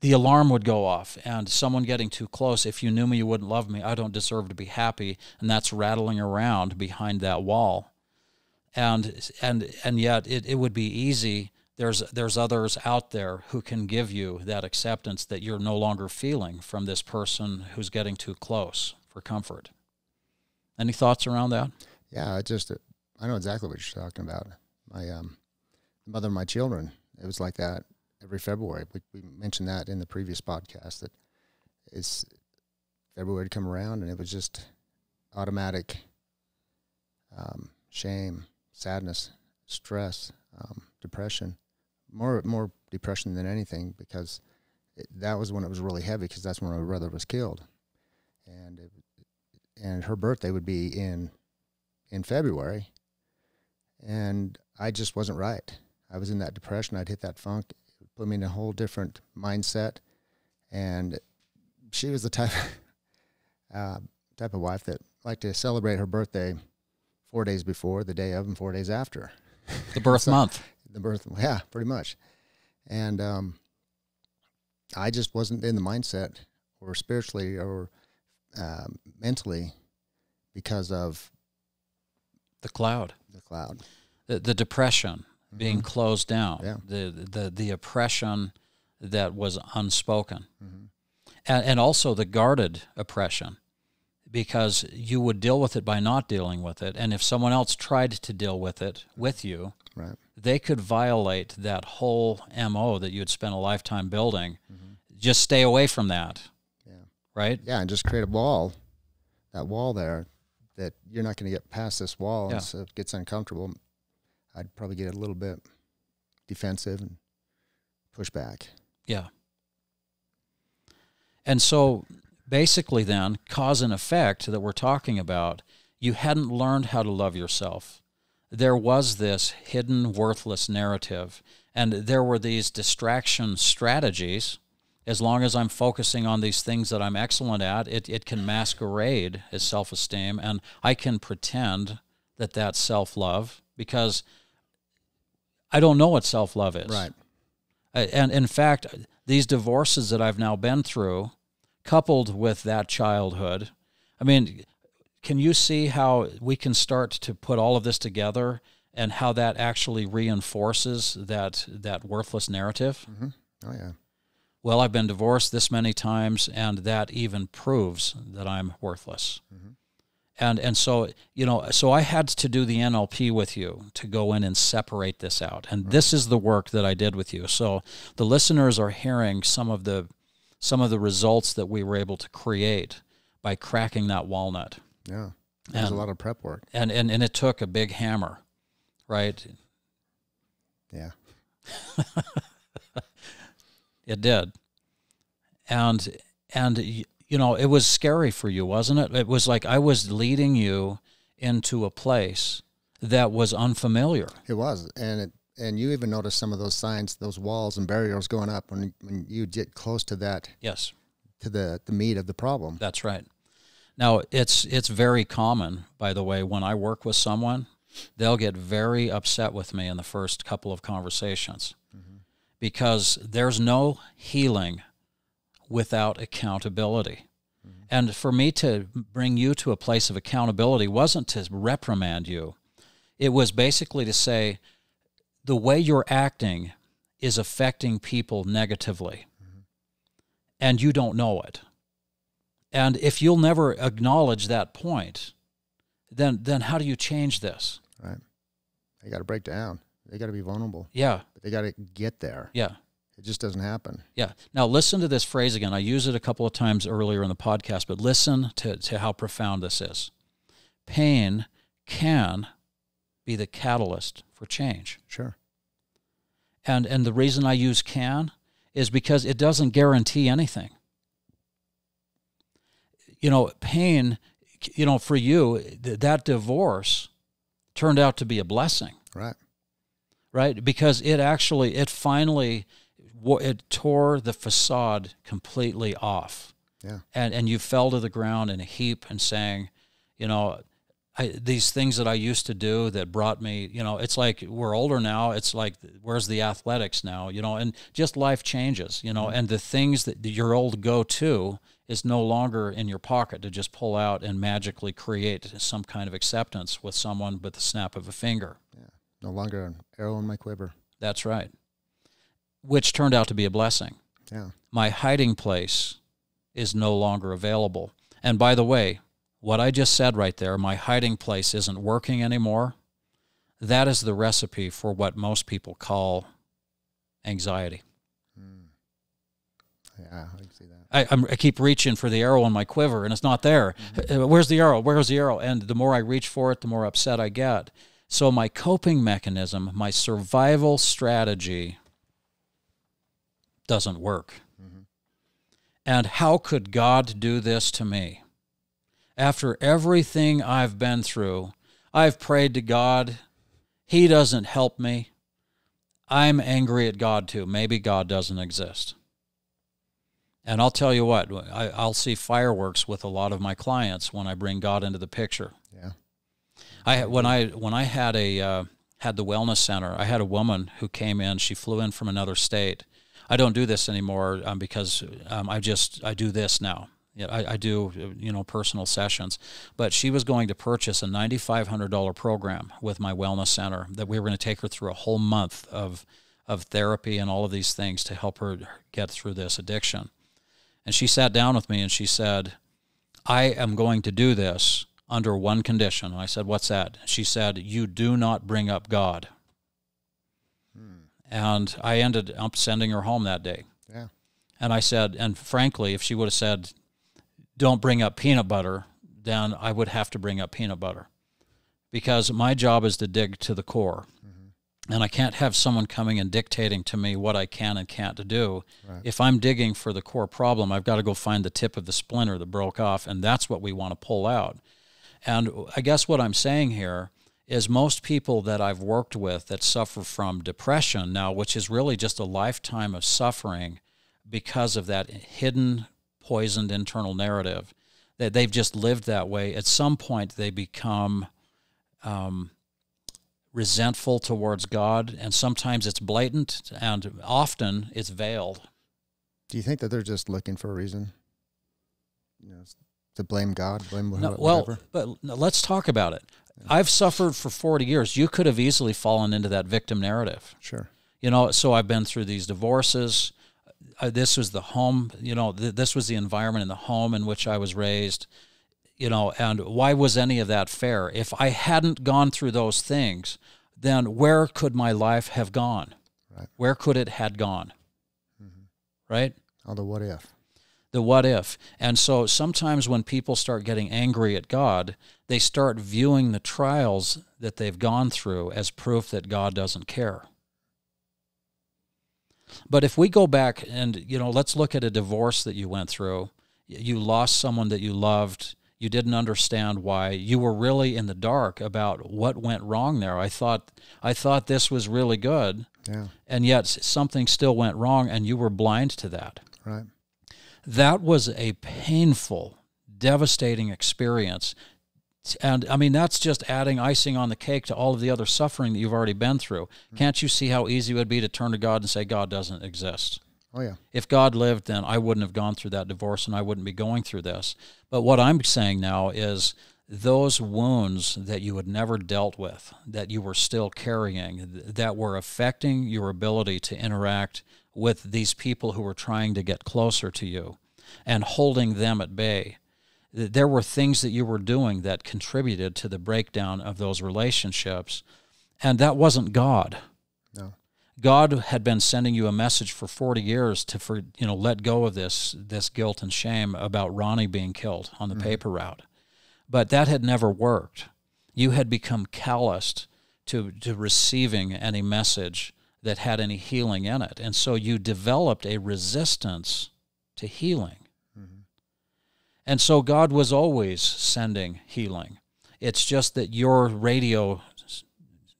A: The alarm would go off, and someone getting too close, if you knew me, you wouldn't love me, I don't deserve to be happy, and that's rattling around behind that wall. And yet it would be easy. There's others out there who can give you that acceptance that you're no longer feeling from this person who's getting too close for comfort. Any thoughts around that?
B: Yeah, I know exactly what you're talking about. My mother of my children, it was like that every February. We mentioned that in the previous podcast, that February would come around and it was just automatic shame, sadness, stress, depression, more depression than anything, because that was when it was really heavy, because that's when my brother was killed. And her birthday would be in February, and I just wasn't right. I was in that depression. I'd hit that funk. It put me in a whole different mindset. And she was the type of wife that liked to celebrate her birthday 4 days before, the day of, and 4 days after.
A: The birth month.
B: The birth, yeah, pretty much. And I just wasn't in the mindset, or spiritually, or mentally, because of
A: the cloud. The depression, being closed down, the oppression that was unspoken, and also the guarded oppression, because you would deal with it by not dealing with it, and if someone else tried to deal with it with you,
B: right,
A: they could violate that whole MO that you had spent a lifetime building. Just stay away from that. Right?
B: Yeah, and just create a wall, that wall there, that you're not going to get past this wall, and so it gets uncomfortable. I'd probably get a little bit defensive and push back.
A: Yeah. And so basically then, cause and effect that we're talking about, you hadn't learned how to love yourself. There was this hidden, worthless narrative, and there were these distraction strategies. As long as I'm focusing on these things that I'm excellent at, it can masquerade as self-esteem, and I can pretend that that's self-love, because I don't know what self-love is.
B: Right.
A: And in fact, these divorces that I've now been through, coupled with that childhood, I mean, can you see how we can start to put all of this together, and how that actually reinforces that worthless narrative?
B: Oh, yeah.
A: Well, I've been divorced this many times, and that even proves that I'm worthless. And so, so I had to do the NLP with you to go in and separate this out. And this is the work that I did with you. So the listeners are hearing some of the results that we were able to create by cracking that walnut.
B: Yeah. There's a lot of prep work.
A: And it took a big hammer, right?
B: Yeah.
A: It did. And it was scary for you, wasn't it? It was like I was leading you into a place that was unfamiliar.
B: It was. And you even noticed some of those signs, those walls and barriers going up when you get close to that.
A: Yes.
B: To the meat of the problem.
A: That's right. Now, it's very common, by the way, when I work with someone, they'll get very upset with me in the first couple of conversations. Because there's no healing without accountability. And for me to bring you to a place of accountability wasn't to reprimand you. It was basically to say, the way you're acting is affecting people negatively, and you don't know it. And if you'll never acknowledge that point, then how do you change this?
B: Right. You got to break down. They got to be vulnerable.
A: Yeah.
B: But they got to get there.
A: Yeah.
B: It just doesn't happen.
A: Yeah. Now, listen to this phrase again. I used it a couple of times earlier in the podcast, but listen to how profound this is. Pain can be the catalyst for change.
B: Sure.
A: And the reason I use can is because it doesn't guarantee anything. Pain, for you, that divorce turned out to be a blessing.
B: Right.
A: Right? Because it finally tore the facade completely off.
B: Yeah.
A: And you fell to the ground in a heap and saying, these things that I used to do that brought me, it's like we're older now. It's like, where's the athletics now? And just life changes, and the things that your old go-to is no longer in your pocket to just pull out and magically create some kind of acceptance with someone with the snap of a finger.
B: Yeah. No longer an arrow in my quiver.
A: That's right. Which turned out to be a blessing.
B: Yeah.
A: My hiding place is no longer available. And by the way, what I just said right there, my hiding place isn't working anymore, that is the recipe for what most people call anxiety.
B: Yeah, I can see that.
A: I keep reaching for the arrow in my quiver, and it's not there. Mm-hmm. Where's the arrow? Where's the arrow? And the more I reach for it, the more upset I get. So my coping mechanism, my survival strategy doesn't work. Mm-hmm. And how could God do this to me? After everything I've been through, I've prayed to God. He doesn't help me. I'm angry at God too. Maybe God doesn't exist. And I'll tell you what, I'll see fireworks with a lot of my clients when I bring God into the picture.
B: Yeah.
A: When I had the wellness center, I had a woman who came in. She flew in from another state. I don't do this anymore because I do this now. I do personal sessions. But she was going to purchase a $9,500 program with my wellness center that we were going to take her through a whole month of therapy and all of these things to help her get through this addiction. And she sat down with me and she said, I am going to do this under one condition. And I said, what's that? She said, you do not bring up God. And I ended up sending her home that day.
B: Yeah.
A: And I said, and frankly, if she would have said, don't bring up peanut butter, then I would have to bring up peanut butter. Because my job is to dig to the core. And I can't have someone coming and dictating to me what I can and can't do. Right. If I'm digging for the core problem, I've got to go find the tip of the splinter that broke off, and that's what we want to pull out. And I guess what I'm saying here is most people that I've worked with that suffer from depression now, which is really just a lifetime of suffering because of that hidden, poisoned internal narrative, that they've just lived that way. At some point, they become resentful towards God, and sometimes it's blatant, and often it's veiled.
B: Do you think that they're just looking for a reason, to blame God, blame whatever?
A: Well, but let's talk about it. Yeah. I've suffered for 40 years. You could have easily fallen into that victim narrative.
B: Sure.
A: So I've been through these divorces. This was the home, this was the environment in the home in which I was raised. And why was any of that fair? If I hadn't gone through those things, then where could my life have gone?
B: Right.
A: Where could it had gone? Mm-hmm. Right?
B: Oh, the what if.
A: The what if. And so sometimes when people start getting angry at God, they start viewing the trials that they've gone through as proof that God doesn't care. But if we go back and, let's look at a divorce that you went through. You lost someone that you loved. You didn't understand why. You were really in the dark about what went wrong there. I thought this was really good,
B: yeah, and
A: yet something still went wrong, and you were blind to that.
B: Right.
A: That was a painful, devastating experience. And, that's just adding icing on the cake to all of the other suffering that you've already been through. Mm-hmm. Can't you see how easy it would be to turn to God and say, God doesn't exist?
B: Oh, yeah.
A: If God lived, then I wouldn't have gone through that divorce and I wouldn't be going through this. But what I'm saying now is those wounds that you had never dealt with, that you were still carrying, that were affecting your ability to interact with these people who were trying to get closer to you and holding them at bay. There were things that you were doing that contributed to the breakdown of those relationships, and that wasn't God.
B: No.
A: God had been sending you a message for 40 years to let go of this guilt and shame about Ronnie being killed on the paper route. But that had never worked. You had become calloused to receiving any message that had any healing in it. And so you developed a resistance to healing. Mm-hmm. And so God was always sending healing. It's just that your radio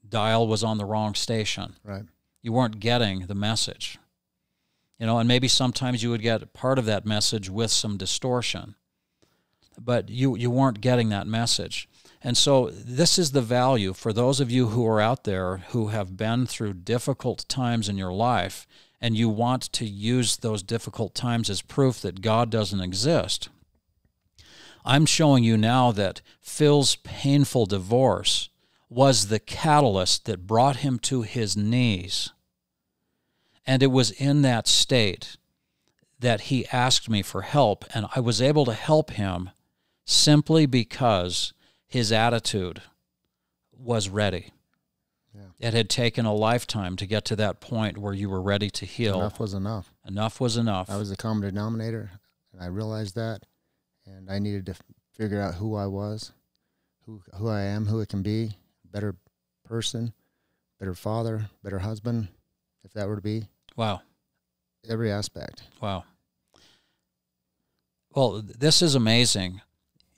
A: dial was on the wrong station.
B: Right.
A: You weren't getting the message. And maybe sometimes you would get part of that message with some distortion. But you weren't getting that message. And so this is the value for those of you who are out there who have been through difficult times in your life and you want to use those difficult times as proof that God doesn't exist. I'm showing you now that Phil's painful divorce was the catalyst that brought him to his knees. And it was in that state that he asked me for help, and I was able to help him simply because his attitude was ready.
B: Yeah.
A: It had taken a lifetime to get to that point where you were ready to heal.
B: Enough was enough.
A: Enough was enough.
B: I was the common denominator, and I realized that, and I needed to figure out who I was, who I am, who I can be, better person, better father, better husband, if that were to be.
A: Wow.
B: Every aspect.
A: Wow. Well, this is amazing.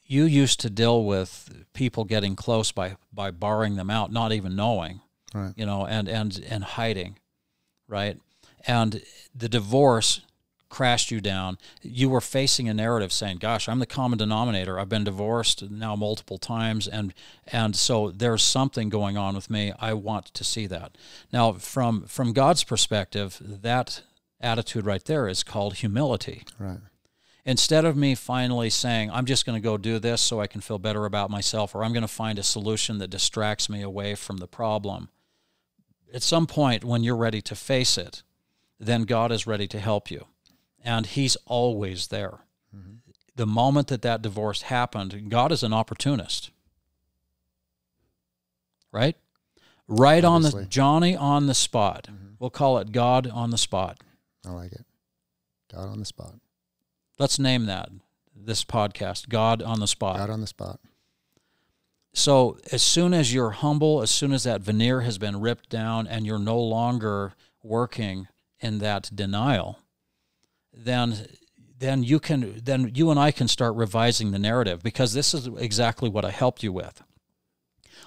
A: You used to deal with people getting close by barring them out, not even knowing,
B: Right.
A: you know, and hiding, right? And the divorce crashed you down. You were facing a narrative saying, gosh, I'm the common denominator. I've been divorced now multiple times, and so there's something going on with me. I want to see that. Now, from God's perspective, that attitude right there is called humility.
B: Right.
A: Instead of me finally saying, I'm just going to go do this so I can feel better about myself, or I'm going to find a solution that distracts me away from the problem, at some point when you're ready to face it, then God is ready to help you. And he's always there. Mm-hmm. The moment that divorce happened, God is an opportunist. Right? Right. Obviously. On the Johnny on the spot. Mm-hmm. We'll call it God on the spot.
B: I like it. God on the spot.
A: Let's name this podcast, God on the Spot.
B: God on the Spot.
A: So as soon as you're humble, as soon as that veneer has been ripped down and you're no longer working in that denial, then you and I can start revising the narrative, because this is exactly what I helped you with.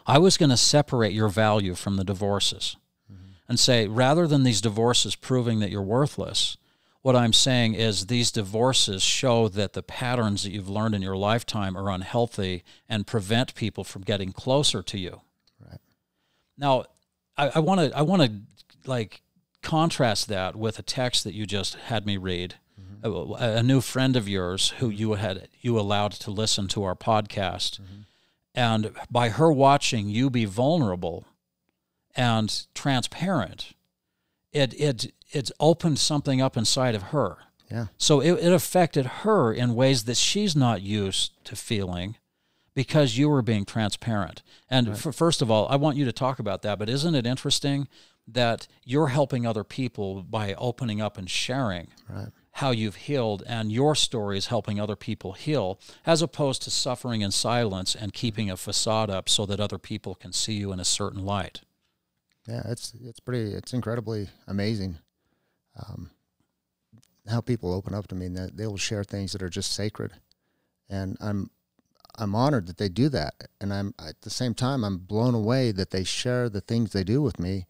A: I was going to separate your value from the divorces, mm-hmm. and say, rather than these divorces proving that you're worthless, what I'm saying is these divorces show that the patterns that you've learned in your lifetime are unhealthy and prevent people from getting closer to you.
B: Right.
A: Now, I want to like contrast that with a text that you just had me read. Mm-hmm. A new friend of yours who you allowed to listen to our podcast, mm-hmm. and by her watching you be vulnerable and transparent, it's opened something up inside of her.
B: Yeah.
A: So it affected her in ways that she's not used to feeling, because you were being transparent. And
B: right.
A: First of all, I want you to talk about that, but isn't it interesting that you're helping other people by opening up and sharing
B: right.
A: how you've healed, and your story is helping other people heal, as opposed to suffering in silence and keeping a facade up so that other people can see you in a certain light?
B: Yeah, it's incredibly amazing how people open up to me, and that they will share things that are just sacred, and I'm honored that they do that, and at the same time I'm blown away that they share the things they do with me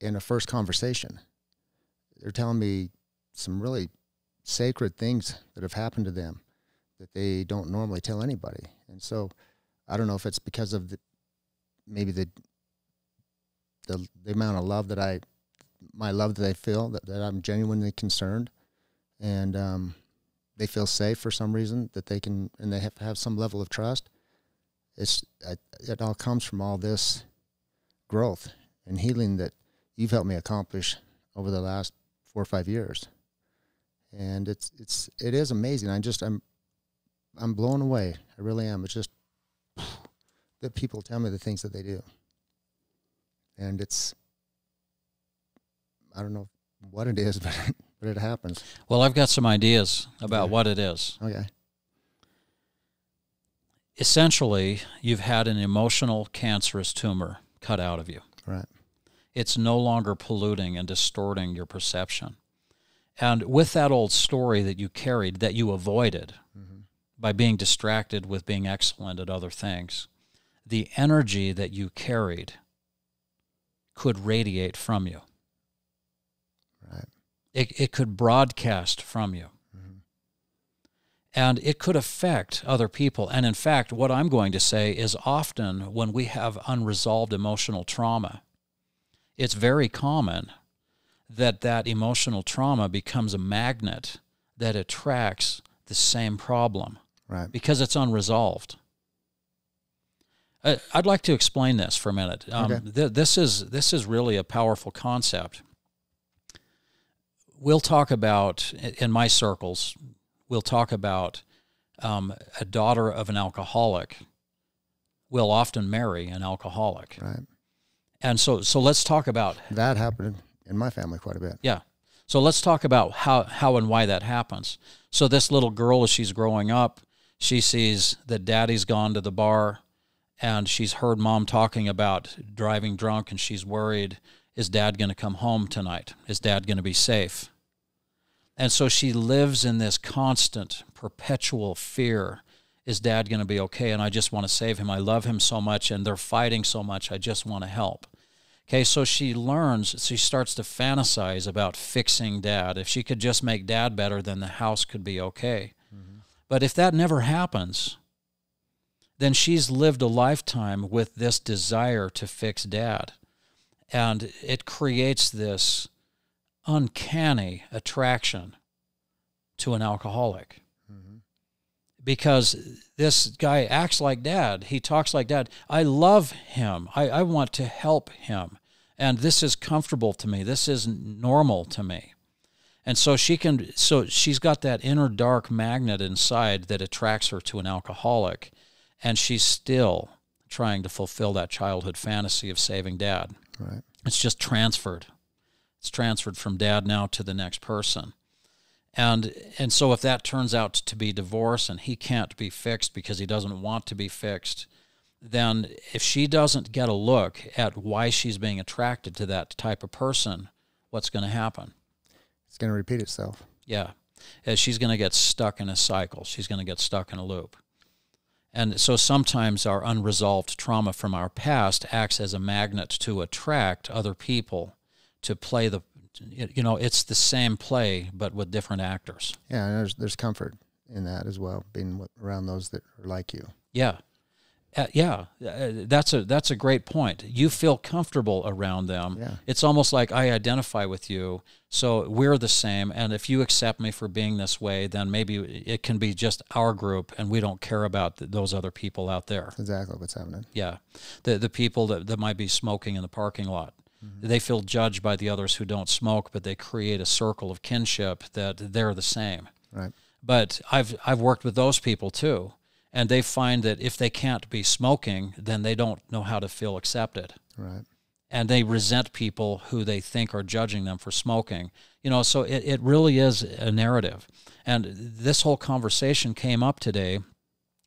B: in a first conversation. They're telling me some really sacred things that have happened to them that they don't normally tell anybody, and so I don't know if it's because of the amount of love that my love that they feel, that I'm genuinely concerned, and they feel safe for some reason, that they can, and they have to have some level of trust. It all comes from all this growth and healing that you've helped me accomplish over the last 4 or 5 years, and it is amazing. I'm blown away. I really am. It's just that people tell me the things that they do. And I don't know what it is, but it happens.
A: Well, I've got some ideas about what it is.
B: Okay.
A: Essentially, you've had an emotional cancerous tumor cut out of you.
B: Right.
A: It's no longer polluting and distorting your perception. And with that old story that you carried, that you avoided, mm-hmm. by being distracted with being excellent at other things, the energy that you carried could radiate from you.
B: Right.
A: It could broadcast from you. Mm-hmm. And it could affect other people. And in fact, what I'm going to say is, often when we have unresolved emotional trauma, it's very common that emotional trauma becomes a magnet that attracts the same problem.
B: Right.
A: Because it's unresolved. I'd like to explain this for a minute.
B: Okay.
A: This is really a powerful concept. We'll talk about, in my circles, we'll talk about a daughter of an alcoholic will often marry an alcoholic.
B: Right.
A: And so let's talk about
B: that. Happened in my family quite a bit.
A: Yeah. So let's talk about how and why that happens. So this little girl, as she's growing up, she sees that daddy's gone to the bar, and she's heard mom talking about driving drunk, and she's worried, is dad going to come home tonight? Is dad going to be safe? And so she lives in this constant, perpetual fear. Is dad going to be okay? And I just want to save him. I love him so much, and they're fighting so much. I just want to help. Okay, so she starts to fantasize about fixing dad. If she could just make dad better, then the house could be okay. Mm-hmm. But if that never happens, then she's lived a lifetime with this desire to fix dad. And it creates this uncanny attraction to an alcoholic. Mm-hmm. Because this guy acts like dad. He talks like dad. I love him. I want to help him. And this is comfortable to me. This is normal to me. And so she's got that inner dark magnet inside that attracts her to an alcoholic. And she's still trying to fulfill that childhood fantasy of saving dad.
B: Right.
A: It's just transferred. It's transferred from dad now to the next person. And so if that turns out to be divorce and he can't be fixed because he doesn't want to be fixed, then if she doesn't get a look at why she's being attracted to that type of person, what's going to happen?
B: It's going to repeat itself.
A: Yeah. She's going to get stuck in a cycle. She's going to get stuck in a loop. And so sometimes our unresolved trauma from our past acts as a magnet to attract other people to play it's the same play, but with different actors.
B: Yeah, and there's comfort in that as well, being around those that are like you.
A: Yeah. That's a great point. You feel comfortable around them.
B: Yeah.
A: It's almost like I identify with you, so we're the same, and if you accept me for being this way, then maybe it can be just our group, and we don't care about those other people out there.
B: That's exactly what's happening.
A: Yeah. The people that might be smoking in the parking lot. Mm-hmm. They feel judged by the others who don't smoke, but they create a circle of kinship that they're the same.
B: Right.
A: But I've worked with those people too. And they find that if they can't be smoking, then they don't know how to feel accepted.
B: Right.
A: And they resent people who they think are judging them for smoking. So it really is a narrative. And this whole conversation came up today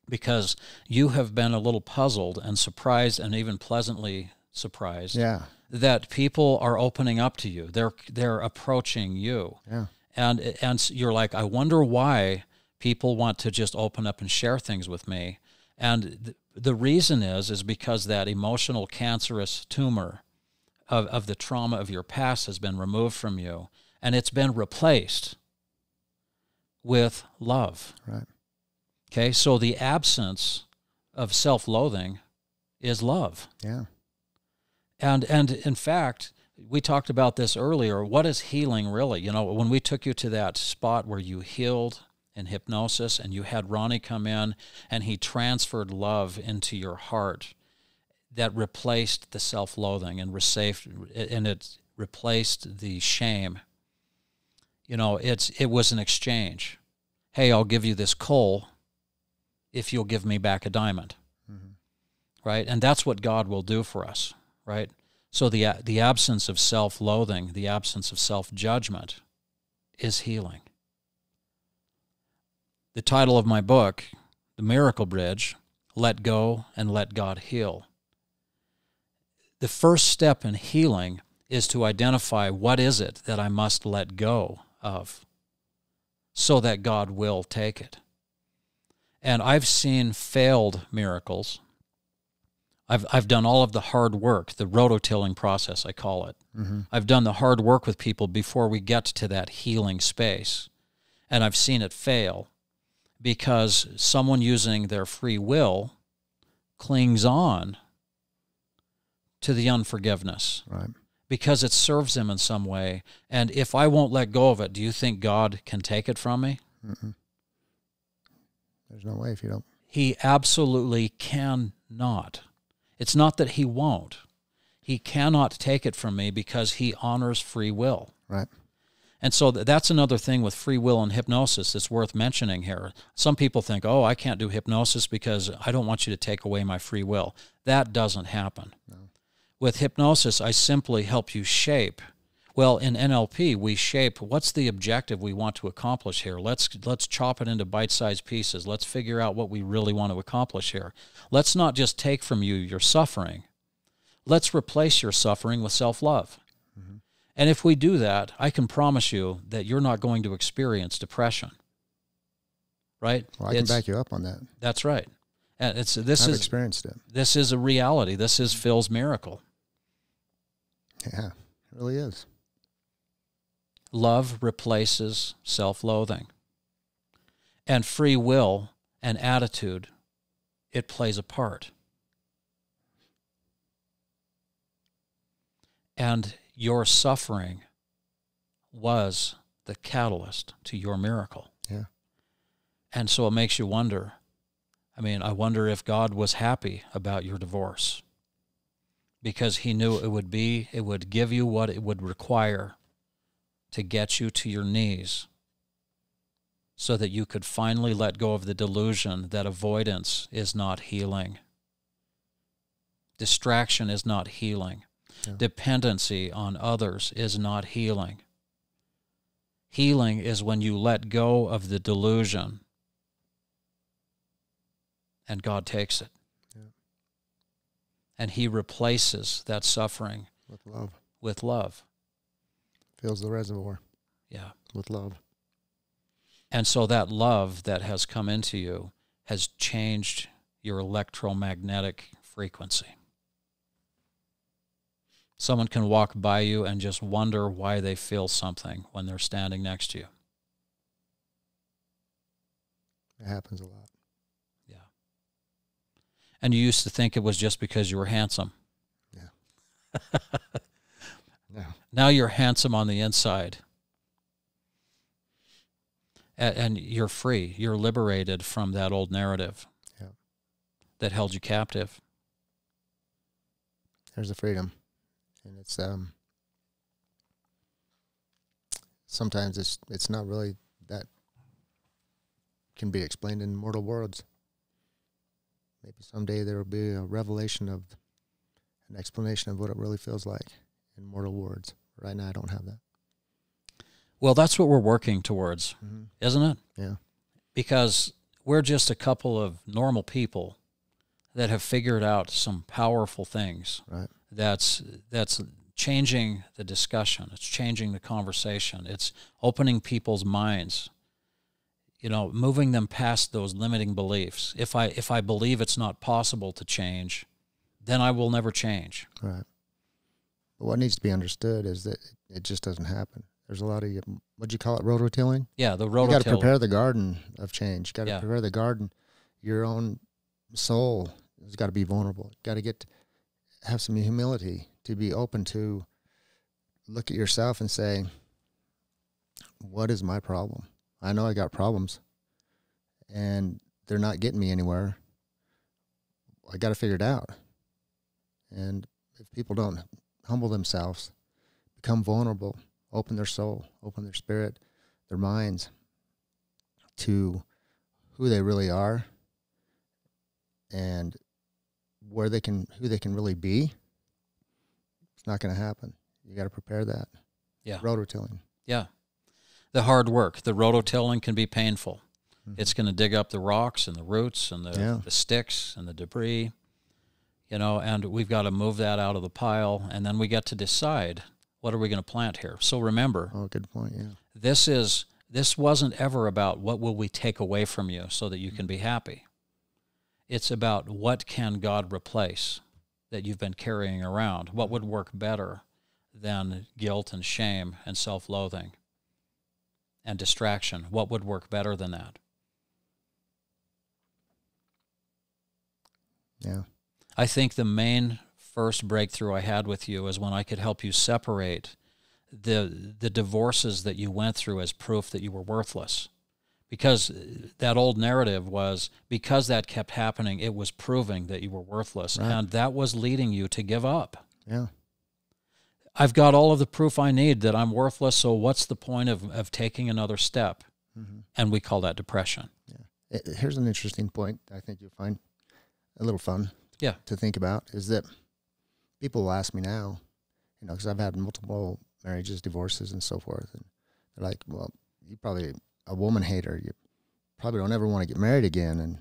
A: because you have been a little puzzled and surprised, and even pleasantly surprised, that people are opening up to you. They're approaching you.
B: Yeah.
A: And you're like, I wonder why people want to just open up and share things with me. And the reason is because that emotional cancerous tumor of the trauma of your past has been removed from you, and it's been replaced with love.
B: Right.
A: Okay, so the absence of self-loathing is love.
B: Yeah.
A: And in fact, we talked about this earlier. What is healing really? When we took you to that spot where you healed in hypnosis, and you had Ronnie come in, and he transferred love into your heart that replaced the self-loathing and it replaced the shame. It was an exchange. Hey, I'll give you this coal if you'll give me back a diamond. Mm-hmm. Right? And that's what God will do for us, right? So the absence of self-loathing, the absence of self-judgment is healing. The title of my book, The Miracle Bridge, Let Go and Let God Heal. The first step in healing is to identify what is it that I must let go of so that God will take it. And I've seen failed miracles. I've done all of the hard work, the rototilling process, I call it. Mm-hmm. I've done the hard work with people before we get to that healing space. And I've seen it fail, because someone using their free will clings on to the unforgiveness.
B: Right.
A: Because it serves them in some way. And if I won't let go of it, do you think God can take it from me?
B: Mm-mm. There's no way if you don't.
A: He absolutely cannot. It's not that he won't. He cannot take it from me because he honors free will.
B: Right.
A: And so that's another thing with free will and hypnosis that's worth mentioning here. Some people think, oh, I can't do hypnosis because I don't want you to take away my free will. That doesn't happen. No. With hypnosis, I simply help you shape. Well, in NLP, we shape what's the objective we want to accomplish here. Let's chop it into bite-sized pieces. Let's figure out what we really want to accomplish here. Let's not just take from you your suffering. Let's replace your suffering with self-love. Mm-hmm. And if we do that, I can promise you that you're not going to experience depression. Right?
B: Well, I can back you up on that.
A: That's right. And I've
B: experienced it.
A: This is a reality. This is Phil's miracle.
B: Yeah, it really is.
A: Love replaces self-loathing. And free will and attitude, it plays a part. And your suffering was the catalyst to your miracle.
B: Yeah. And
A: so it makes you wonder. I mean, I wonder if God was happy about your divorce because he knew it would give you what it would require to get you to your knees so that you could finally let go of the delusion that avoidance is not healing. Distraction is not healing. Yeah. Dependency on others is not healing. Healing is when you let go of the delusion and God takes it. Yeah. And he replaces that suffering with love.
B: Fills the reservoir.
A: Yeah.
B: With love.
A: And so that love that has come into you has changed your electromagnetic frequency. Someone can walk by you and just wonder why they feel something when they're standing next to you.
B: It happens a lot.
A: Yeah. And you used to think it was just because you were handsome.
B: Yeah. No.
A: Now you're handsome on the inside. And you're free. You're liberated from that old narrative that held you captive.
B: There's a freedom. And it's sometimes it's not really that can be explained in mortal words. Maybe someday there will be a revelation of an explanation of what it really feels like in mortal words. Right now I don't have that.
A: Well, that's what we're working towards, isn't it?
B: Yeah.
A: Because we're just a couple of normal people that have figured out some powerful things.
B: Right.
A: That's changing the discussion. It's changing the conversation. It's opening people's minds, moving them past those limiting beliefs. If I believe it's not possible to change, then I will never change.
B: Right. But what needs to be understood is that it just doesn't happen. There's a lot of, what'd you call it, rototilling?
A: Yeah, the rototilling.
B: You got to prepare the garden of change. You got to prepare the garden. Your own soul has got to be vulnerable. You got to have some humility to be open to look at yourself and say, what is my problem? I know I got problems, and they're not getting me anywhere. I got to figure it out. And if people don't humble themselves, become vulnerable, open their soul, open their spirit, their minds to who they really are and who they can really be, it's not going to happen. You got to prepare that.
A: Yeah.
B: Rototilling.
A: Yeah. The hard work. The rototilling can be painful. Mm-hmm. It's going to dig up the rocks and the roots and the sticks and the debris, and we've got to move that out of the pile, and then we get to decide, what are we going to plant here? So remember,
B: good point, yeah.
A: This wasn't ever about what will we take away from you so that you can be happy. It's about what can God replace that you've been carrying around? What would work better than guilt and shame and self-loathing and distraction? What would work better than that?
B: Yeah.
A: I think the main first breakthrough I had with you is when I could help you separate the divorces that you went through as proof that you were worthless. Because that old narrative was, because that kept happening, it was proving that you were worthless. Right. And that was leading you to give up.
B: Yeah.
A: I've got all of the proof I need that I'm worthless, so what's the point of taking another step? Mm-hmm. And we call that depression.
B: Yeah. Here's an interesting point I think you'll find a little fun to think about, is that people will ask me now, you know, because I've had multiple marriages, divorces, and so forth, and they're like, well, you probably a woman hater. You probably don't ever want to get married again, and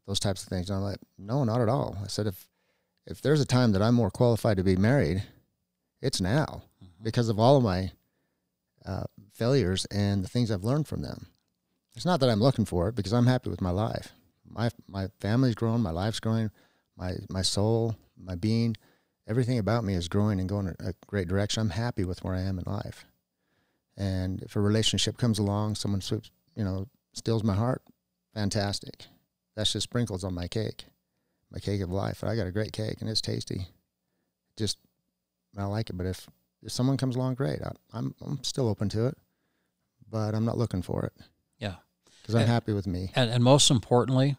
B: those types of things. And I'm like, no, not at all. I said, if there's a time that I'm more qualified to be married, it's now, because of all of my failures and the things I've learned from them. It's not that I'm looking for it, because I'm happy with my life. My family's growing, my life's growing, my soul, my being, everything about me is growing and going in a great direction. I'm happy with where I am in life. And if a relationship comes along, someone swoops, you know, steals my heart, fantastic. That's just sprinkles on my cake of life. I got a great cake, and it's tasty. Just, I like it. But if someone comes along, great. I'm still open to it, but I'm not looking for it.
A: Yeah.
B: Because I'm happy with me.
A: And most importantly,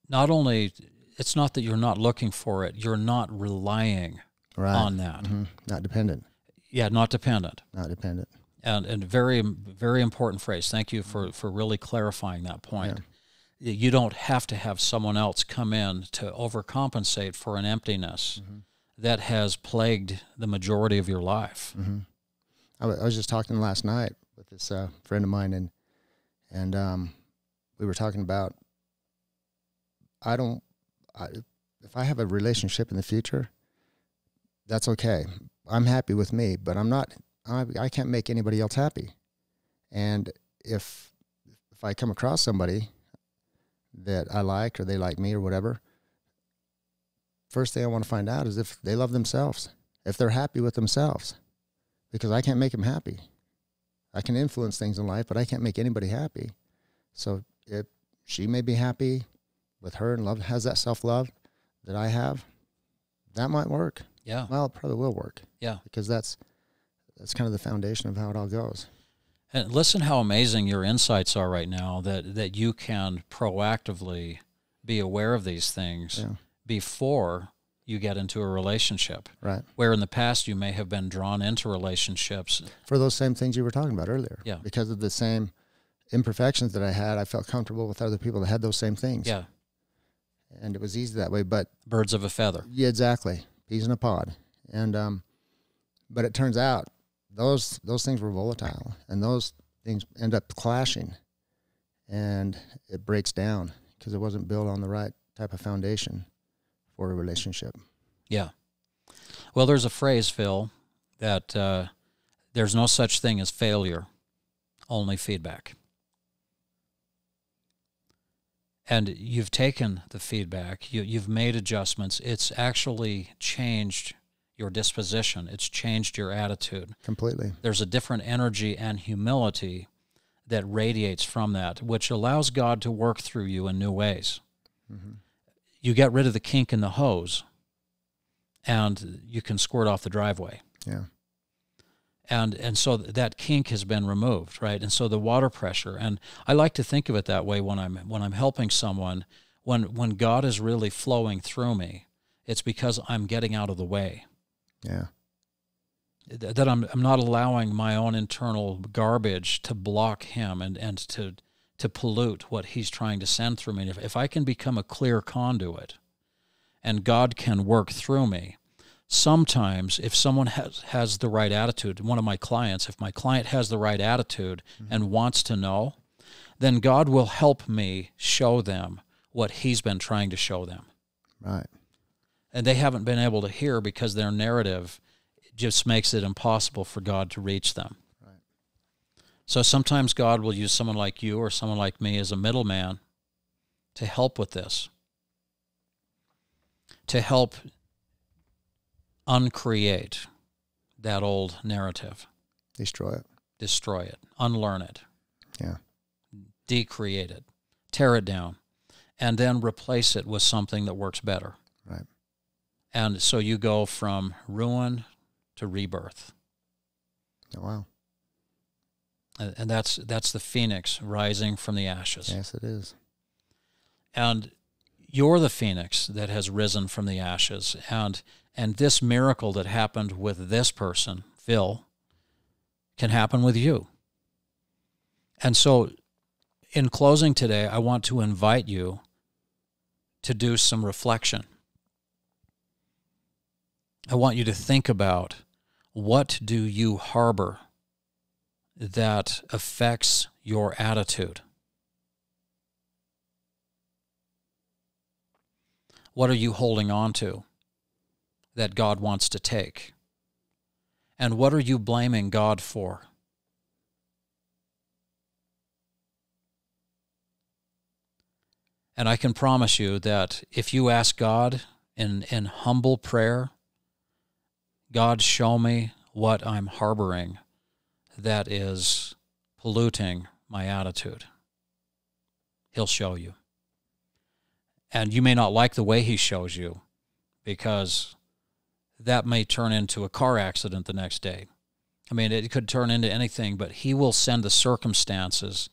A: not only, it's not that you're not looking for it, you're not relying on that.
B: Mm-hmm. Not dependent.
A: Yeah, not dependent.
B: Not dependent.
A: And very, very important phrase. Thank you for really clarifying that point. Yeah. You don't have to have someone else come in to overcompensate for an emptiness that has plagued the majority of your life.
B: Mm-hmm. I was just talking last night with this friend of mine, and we were talking about, if I have a relationship in the future, that's okay. I'm happy with me, but I can't make anybody else happy. And if I come across somebody that I like, or they like me, or whatever, first thing I want to find out is if they love themselves, if they're happy with themselves, because I can't make them happy. I can influence things in life, but I can't make anybody happy. So if she may be happy with her and has that self-love that I have, that might work.
A: Yeah.
B: Well, it probably will work.
A: Yeah.
B: Because that's kind of the foundation of how it all goes.
A: And listen how amazing your insights are right now, that you can proactively be aware of these things before you get into a relationship.
B: Right.
A: Where in the past you may have been drawn into relationships.
B: For those same things you were talking about earlier.
A: Yeah.
B: Because of the same imperfections that I had, I felt comfortable with other people that had those same things.
A: Yeah.
B: And it was easy that way, but...
A: Birds of a feather.
B: Yeah, exactly. Peas in a pod. And, but it turns out those things were volatile, and those things end up clashing, and it breaks down because it wasn't built on the right type of foundation for a relationship.
A: Yeah. Well, there's a phrase, Phil, that there's no such thing as failure, only feedback. And you've taken the feedback, you've made adjustments. It's actually changed your disposition. It's changed your attitude.
B: Completely.
A: There's a different energy and humility that radiates from that, which allows God to work through you in new ways. Mm-hmm. You get rid of the kink in the hose, and you can squirt off the driveway.
B: Yeah.
A: And so that kink has been removed, right? And so the water pressure, and I like to think of it that way when I'm helping someone, when God is really flowing through me, it's because I'm getting out of the way.
B: Yeah.
A: That I'm not allowing my own internal garbage to block him and to pollute what he's trying to send through me. If I can become a clear conduit and God can work through me, sometimes if someone has the right attitude, one of my clients, if my client has the right attitude and wants to know, then God will help me show them what he's been trying to show them.
B: Right.
A: And they haven't been able to hear because their narrative just makes it impossible for God to reach them.
B: Right.
A: So sometimes God will use someone like you or someone like me as a middleman to help with this, to help uncreate that old narrative.
B: Destroy it,
A: unlearn it,
B: yeah,
A: decreate it, tear it down, and then replace it with something that works better.
B: Right.
A: And so you go from ruin to rebirth.
B: Oh, wow.
A: And that's the phoenix rising from the ashes.
B: Yes, it is.
A: And you're the phoenix that has risen from the ashes. And this miracle that happened with this person, Phil, can happen with you. And so in closing today, I want to invite you to do some reflection. I want you to think about, what do you harbor that affects your attitude? What are you holding on to that God wants to take? And what are you blaming God for? And I can promise you that if you ask God in humble prayer, God, show me what I'm harboring that is polluting my attitude, He'll show you. And you may not like the way He shows you, because that may turn into a car accident the next day. I mean, it could turn into anything, but He will send the circumstances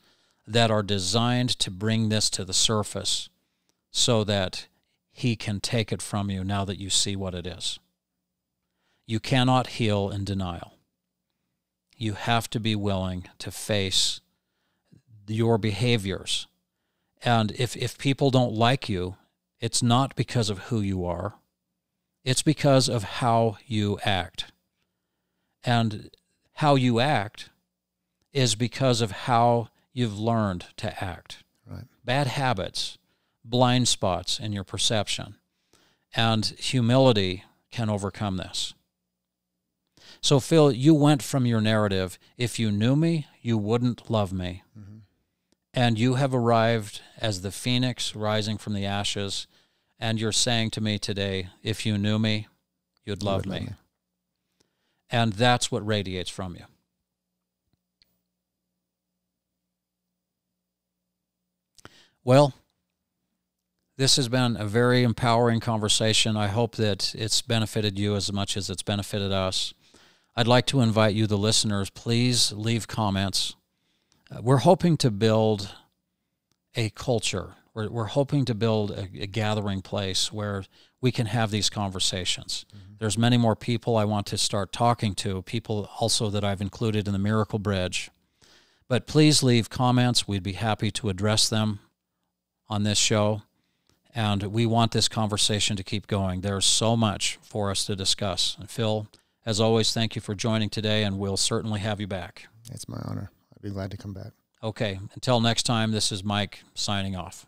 A: that are designed to bring this to the surface so that He can take it from you now that you see what it is. You cannot heal in denial. You have to be willing to face your behaviors. And if people don't like you, it's not because of who you are. It's because of how you act. And how you act is because of how you've learned to act.
B: Right.
A: Bad habits, blind spots in your perception, and humility can overcome this. So, Phil, you went from your narrative, if you knew me, you wouldn't love me. Mm-hmm. And you have arrived as the phoenix rising from the ashes, and you're saying to me today, if you knew me, you'd love me. And that's what radiates from you. Well, this has been a very empowering conversation. I hope that it's benefited you as much as it's benefited us. I'd like to invite you, the listeners, please leave comments. We're hoping to build a culture. We're hoping to build a gathering place where we can have these conversations. Mm-hmm. There's many more people I want to start talking to, people also that I've included in the Miracle Bridge. But please leave comments. We'd be happy to address them on this show. And we want this conversation to keep going. There's so much for us to discuss. And Phil, as always, thank you for joining today, and we'll certainly have you back.
B: It's my honor. I'd be glad to come back.
A: Okay. Until next time, this is Mike signing off.